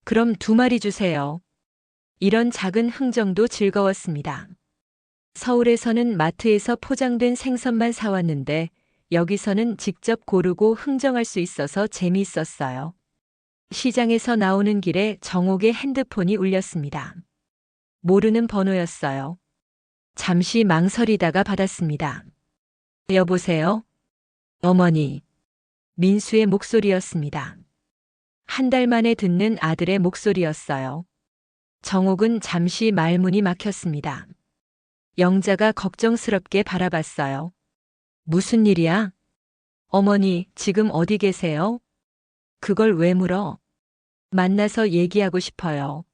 그럼 2마리 주세요. 이런 작은 흥정도 즐거웠습니다. 서울에서는 마트에서 포장된 생선만 사왔는데 여기서는 직접 고르고 흥정할 수 있어서 재미있었어요. 시장에서 나오는 길에 정옥의 핸드폰이 울렸습니다. 모르는 번호였어요. 잠시 망설이다가 받았습니다. 여보세요? 어머니. 민수의 목소리였습니다. 한 달 만에 듣는 아들의 목소리였어요. 정옥은 잠시 말문이 막혔습니다. 영자가 걱정스럽게 바라봤어요. 무슨 일이야? 어머니, 지금 어디 계세요? 그걸 왜 물어? 만나서 얘기하고 싶어요.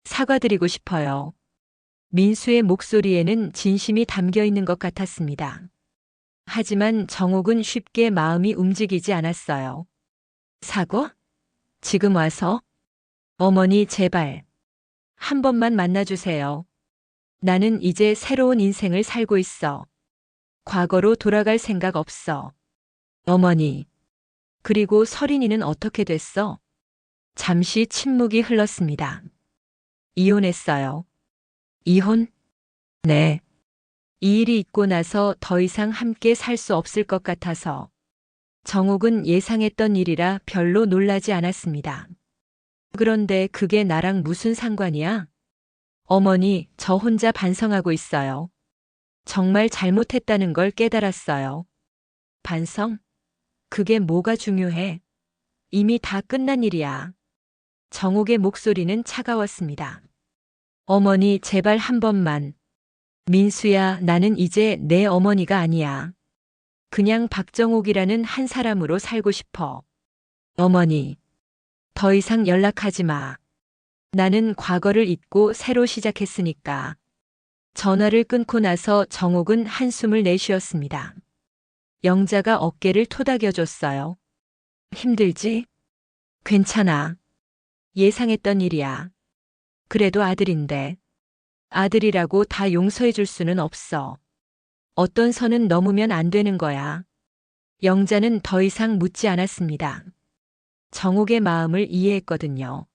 사과드리고 싶어요. 민수의 목소리에는 진심이 담겨 있는 것 같았습니다. 하지만 정옥은 쉽게 마음이 움직이지 않았어요. 사과? 지금 와서? 어머니, 제발. 한 번만 만나주세요. 나는 이제 새로운 인생을 살고 있어. 과거로 돌아갈 생각 없어. 어머니. 그리고 서린이는 어떻게 됐어? 잠시 침묵이 흘렀습니다. 이혼했어요. 이혼? 네. 이 일이 있고 나서 더 이상 함께 살 수 없을 것 같아서. 정옥은 예상했던 일이라 별로 놀라지 않았습니다. 그런데 그게 나랑 무슨 상관이야? 어머니, 저 혼자 반성하고 있어요. 정말 잘못했다는 걸 깨달았어요. 반성? 그게 뭐가 중요해? 이미 다 끝난 일이야. 정옥의 목소리는 차가웠습니다. 어머니, 제발 한 번만. 민수야, 나는 이제 내 어머니가 아니야. 그냥 박정옥이라는 한 사람으로 살고 싶어. 어머니, 더 이상 연락하지 마. 나는 과거를 잊고 새로 시작했으니까. 전화를 끊고 나서 정옥은 한숨을 내쉬었습니다. 영자가 어깨를 토닥여줬어요. 힘들지? 괜찮아. 예상했던 일이야. 그래도 아들인데. 아들이라고 다 용서해 줄 수는 없어. 어떤 선은 넘으면 안 되는 거야. 영자는 더 이상 묻지 않았습니다. 정옥의 마음을 이해했거든요.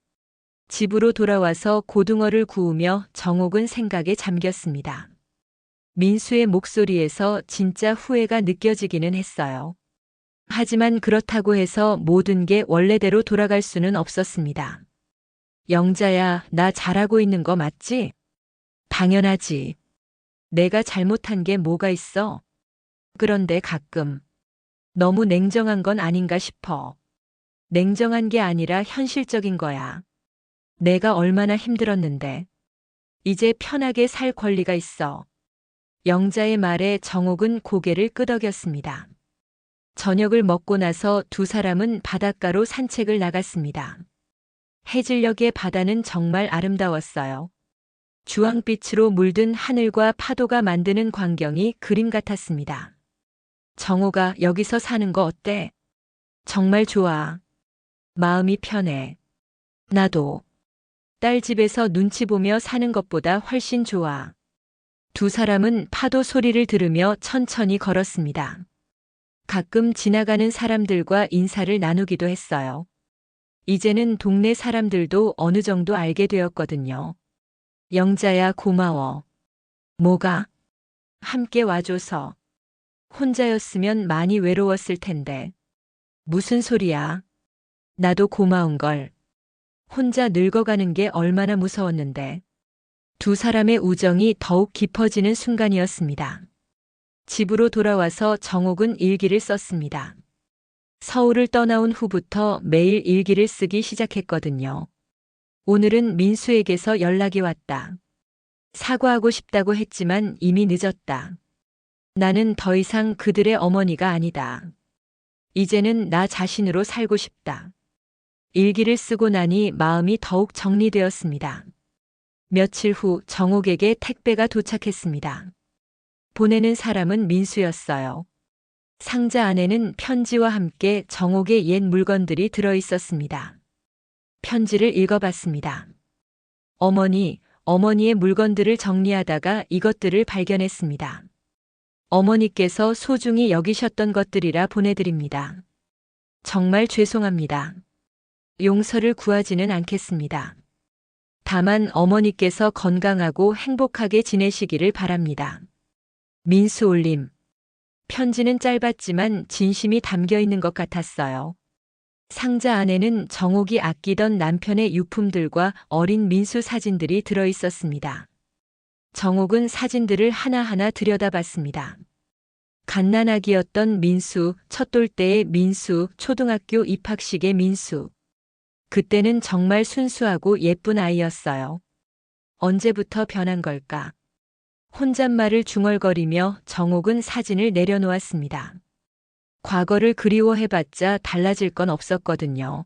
집으로 돌아와서 고등어를 구우며 정옥은 생각에 잠겼습니다. 민수의 목소리에서 진짜 후회가 느껴지기는 했어요. 하지만 그렇다고 해서 모든 게 원래대로 돌아갈 수는 없었습니다. 영자야, 나 잘하고 있는 거 맞지? 당연하지. 내가 잘못한 게 뭐가 있어? 그런데 가끔 너무 냉정한 건 아닌가 싶어. 냉정한 게 아니라 현실적인 거야. 내가 얼마나 힘들었는데. 이제 편하게 살 권리가 있어. 영자의 말에 정옥은 고개를 끄덕였습니다. 저녁을 먹고 나서 두 사람은 바닷가로 산책을 나갔습니다. 해질녘의 바다는 정말 아름다웠어요. 주황빛으로 물든 하늘과 파도가 만드는 광경이 그림 같았습니다. 정옥아, 여기서 사는 거 어때? 정말 좋아. 마음이 편해. 나도. 딸 집에서 눈치 보며 사는 것보다 훨씬 좋아. 두 사람은 파도 소리를 들으며 천천히 걸었습니다. 가끔 지나가는 사람들과 인사를 나누기도 했어요. 이제는 동네 사람들도 어느 정도 알게 되었거든요. 영자야, 고마워. 뭐가? 함께 와줘서. 혼자였으면 많이 외로웠을 텐데. 무슨 소리야? 나도 고마운걸. 혼자 늙어가는 게 얼마나 무서웠는데. 두 사람의 우정이 더욱 깊어지는 순간이었습니다. 집으로 돌아와서 정옥은 일기를 썼습니다. 서울을 떠나온 후부터 매일 일기를 쓰기 시작했거든요. 오늘은 민수에게서 연락이 왔다. 사과하고 싶다고 했지만 이미 늦었다. 나는 더 이상 그들의 어머니가 아니다. 이제는 나 자신으로 살고 싶다. 일기를 쓰고 나니 마음이 더욱 정리되었습니다. 며칠 후 정옥에게 택배가 도착했습니다. 보내는 사람은 민수였어요. 상자 안에는 편지와 함께 정옥의 옛 물건들이 들어 있었습니다. 편지를 읽어봤습니다. 어머니의 물건들을 정리하다가 이것들을 발견했습니다. 어머니께서 소중히 여기셨던 것들이라 보내드립니다. 정말 죄송합니다. 용서를 구하지는 않겠습니다. 다만 어머니께서 건강하고 행복하게 지내시기를 바랍니다. 민수올림. 편지는 짧았지만 진심이 담겨 있는 것 같았어요. 상자 안에는 정옥이 아끼던 남편의 유품들과 어린 민수 사진들이 들어 있었습니다. 정옥은 사진들을 하나하나 들여다봤습니다. 갓난아기였던 민수, 첫돌 때의 민수, 초등학교 입학식의 민수. 그때는 정말 순수하고 예쁜 아이였어요. 언제부터 변한 걸까? 혼잣말을 중얼거리며 정옥은 사진을 내려놓았습니다. 과거를 그리워해봤자 달라질 건 없었거든요.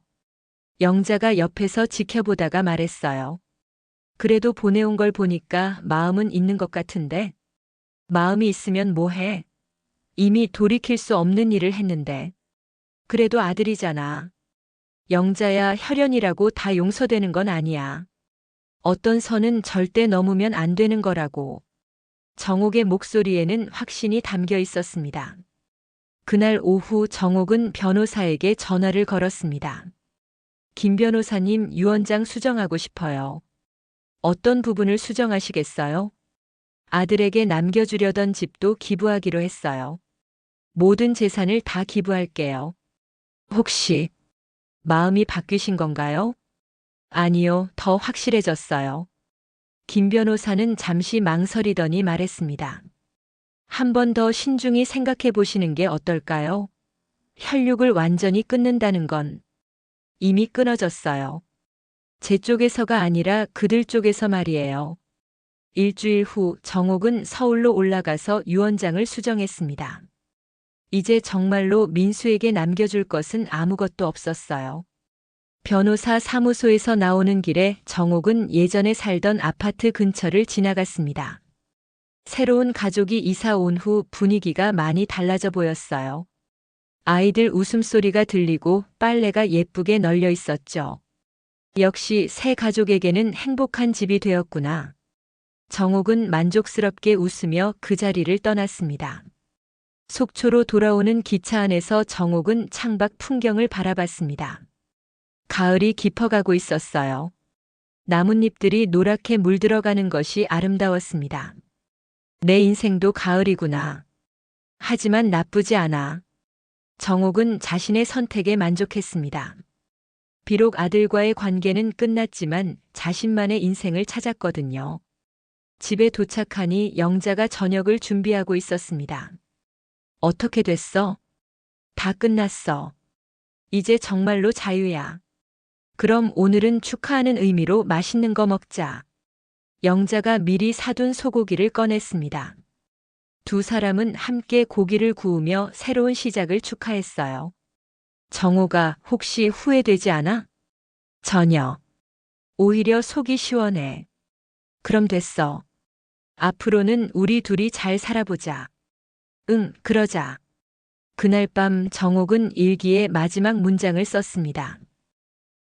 영자가 옆에서 지켜보다가 말했어요. 그래도 보내온 걸 보니까 마음은 있는 것 같은데? 마음이 있으면 뭐해? 이미 돌이킬 수 없는 일을 했는데. 그래도 아들이잖아. 영자야, 혈연이라고 다 용서되는 건 아니야. 어떤 선은 절대 넘으면 안 되는 거라고. 정옥의 목소리에는 확신이 담겨 있었습니다. 그날 오후 정옥은 변호사에게 전화를 걸었습니다. 김 변호사님, 유언장 수정하고 싶어요. 어떤 부분을 수정하시겠어요? 아들에게 남겨주려던 집도 기부하기로 했어요. 모든 재산을 다 기부할게요. 혹시 마음이 바뀌신 건가요? 아니요, 더 확실해졌어요. 김 변호사는 잠시 망설이더니 말했습니다. 한 번 더 신중히 생각해 보시는 게 어떨까요? 혈육을 완전히 끊는다는 건 이미 끊어졌어요. 제 쪽에서가 아니라 그들 쪽에서 말이에요. 일주일 후 정옥은 서울로 올라가서 유언장을 수정했습니다. 이제 정말로 민수에게 남겨줄 것은 아무것도 없었어요. 변호사 사무소에서 나오는 길에 정옥은 예전에 살던 아파트 근처를 지나갔습니다. 새로운 가족이 이사 온 후 분위기가 많이 달라져 보였어요. 아이들 웃음소리가 들리고 빨래가 예쁘게 널려 있었죠. 역시 새 가족에게는 행복한 집이 되었구나. 정옥은 만족스럽게 웃으며 그 자리를 떠났습니다. 속초로 돌아오는 기차 안에서 정옥은 창밖 풍경을 바라봤습니다. 가을이 깊어가고 있었어요. 나뭇잎들이 노랗게 물들어가는 것이 아름다웠습니다. 내 인생도 가을이구나. 하지만 나쁘지 않아. 정옥은 자신의 선택에 만족했습니다. 비록 아들과의 관계는 끝났지만 자신만의 인생을 찾았거든요. 집에 도착하니 영자가 저녁을 준비하고 있었습니다. 어떻게 됐어? 다 끝났어. 이제 정말로 자유야. 그럼 오늘은 축하하는 의미로 맛있는 거 먹자. 영자가 미리 사둔 소고기를 꺼냈습니다. 두 사람은 함께 고기를 구우며 새로운 시작을 축하했어요. 정호가 혹시 후회되지 않아? 전혀. 오히려 속이 시원해. 그럼 됐어. 앞으로는 우리 둘이 잘 살아보자. 응, 그러자. 그날 밤 정옥은 일기에 마지막 문장을 썼습니다.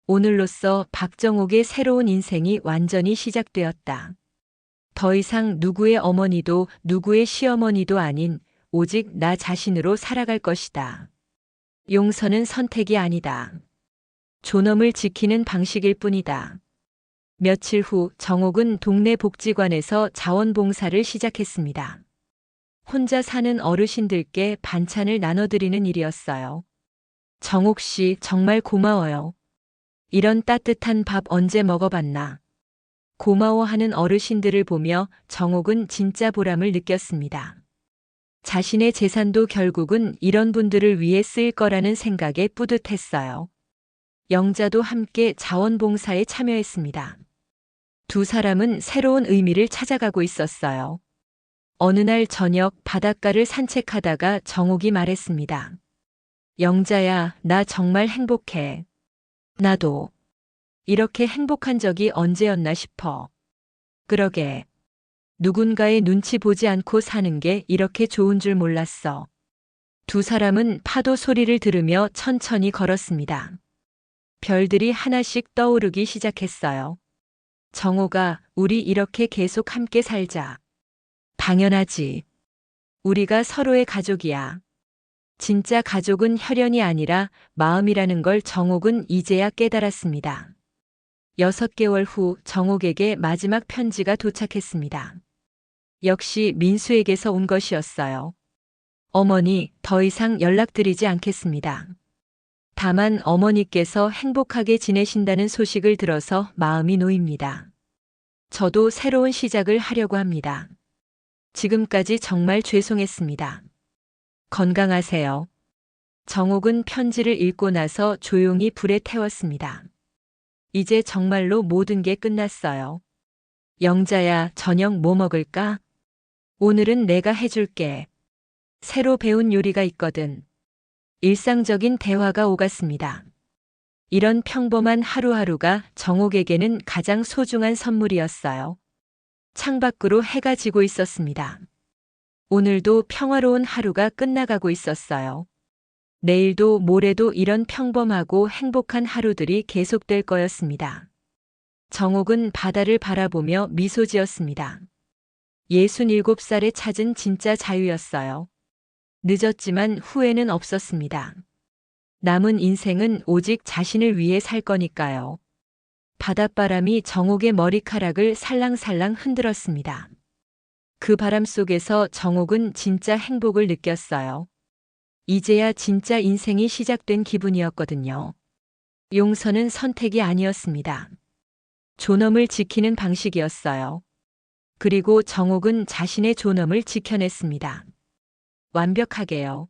오늘로써 박정옥의 새로운 인생이 완전히 시작되었다. 더 이상 누구의 어머니도 누구의 시어머니도 아닌 오직 나 자신으로 살아갈 것이다. 용서는 선택이 아니다. 존엄을 지키는 방식일 뿐이다. 며칠 후 정옥은 동네 복지관에서 자원봉사를 시작했습니다. 혼자 사는 어르신들께 반찬을 나눠드리는 일이었어요. 정옥 씨 정말 고마워요. 이런 따뜻한 밥 언제 먹어봤나. 고마워하는 어르신들을 보며 정옥은 진짜 보람을 느꼈습니다. 자신의 재산도 결국은 이런 분들을 위해 쓰일 거라는 생각에 뿌듯했어요. 영자도 함께 자원봉사에 참여했습니다. 두 사람은 새로운 의미를 찾아가고 있었어요. 어느 날 저녁 바닷가를 산책하다가 정옥이 말했습니다. 영자야, 나 정말 행복해. 나도. 이렇게 행복한 적이 언제였나 싶어. 그러게. 누군가의 눈치 보지 않고 사는 게 이렇게 좋은 줄 몰랐어. 두 사람은 파도 소리를 들으며 천천히 걸었습니다. 별들이 하나씩 떠오르기 시작했어요. 정호가 우리 이렇게 계속 함께 살자. 당연하지. 우리가 서로의 가족이야. 진짜 가족은 혈연이 아니라 마음이라는 걸 정옥은 이제야 깨달았습니다. 6개월 후 정옥에게 마지막 편지가 도착했습니다. 역시 민수에게서 온 것이었어요. 어머니, 더 이상 연락드리지 않겠습니다. 다만 어머니께서 행복하게 지내신다는 소식을 들어서 마음이 놓입니다. 저도 새로운 시작을 하려고 합니다. 지금까지 정말 죄송했습니다. 건강하세요. 정옥은 편지를 읽고 나서 조용히 불에 태웠습니다. 이제 정말로 모든 게 끝났어요. 영자야, 저녁 뭐 먹을까? 오늘은 내가 해줄게. 새로 배운 요리가 있거든. 일상적인 대화가 오갔습니다. 이런 평범한 하루하루가 정옥에게는 가장 소중한 선물이었어요. 창밖으로 해가 지고 있었습니다. 오늘도 평화로운 하루가 끝나가고 있었어요. 내일도 모레도 이런 평범하고 행복한 하루들이 계속될 거였습니다. 정옥은 바다를 바라보며 미소 지었습니다. 67살에 찾은 진짜 자유였어요. 늦었지만 후회는 없었습니다. 남은 인생은 오직 자신을 위해 살 거니까요. 바닷바람이 정옥의 머리카락을 살랑살랑 흔들었습니다. 그 바람 속에서 정옥은 진짜 행복을 느꼈어요. 이제야 진짜 인생이 시작된 기분이었거든요. 용서는 선택이 아니었습니다. 존엄을 지키는 방식이었어요. 그리고 정옥은 자신의 존엄을 지켜냈습니다. 완벽하게요.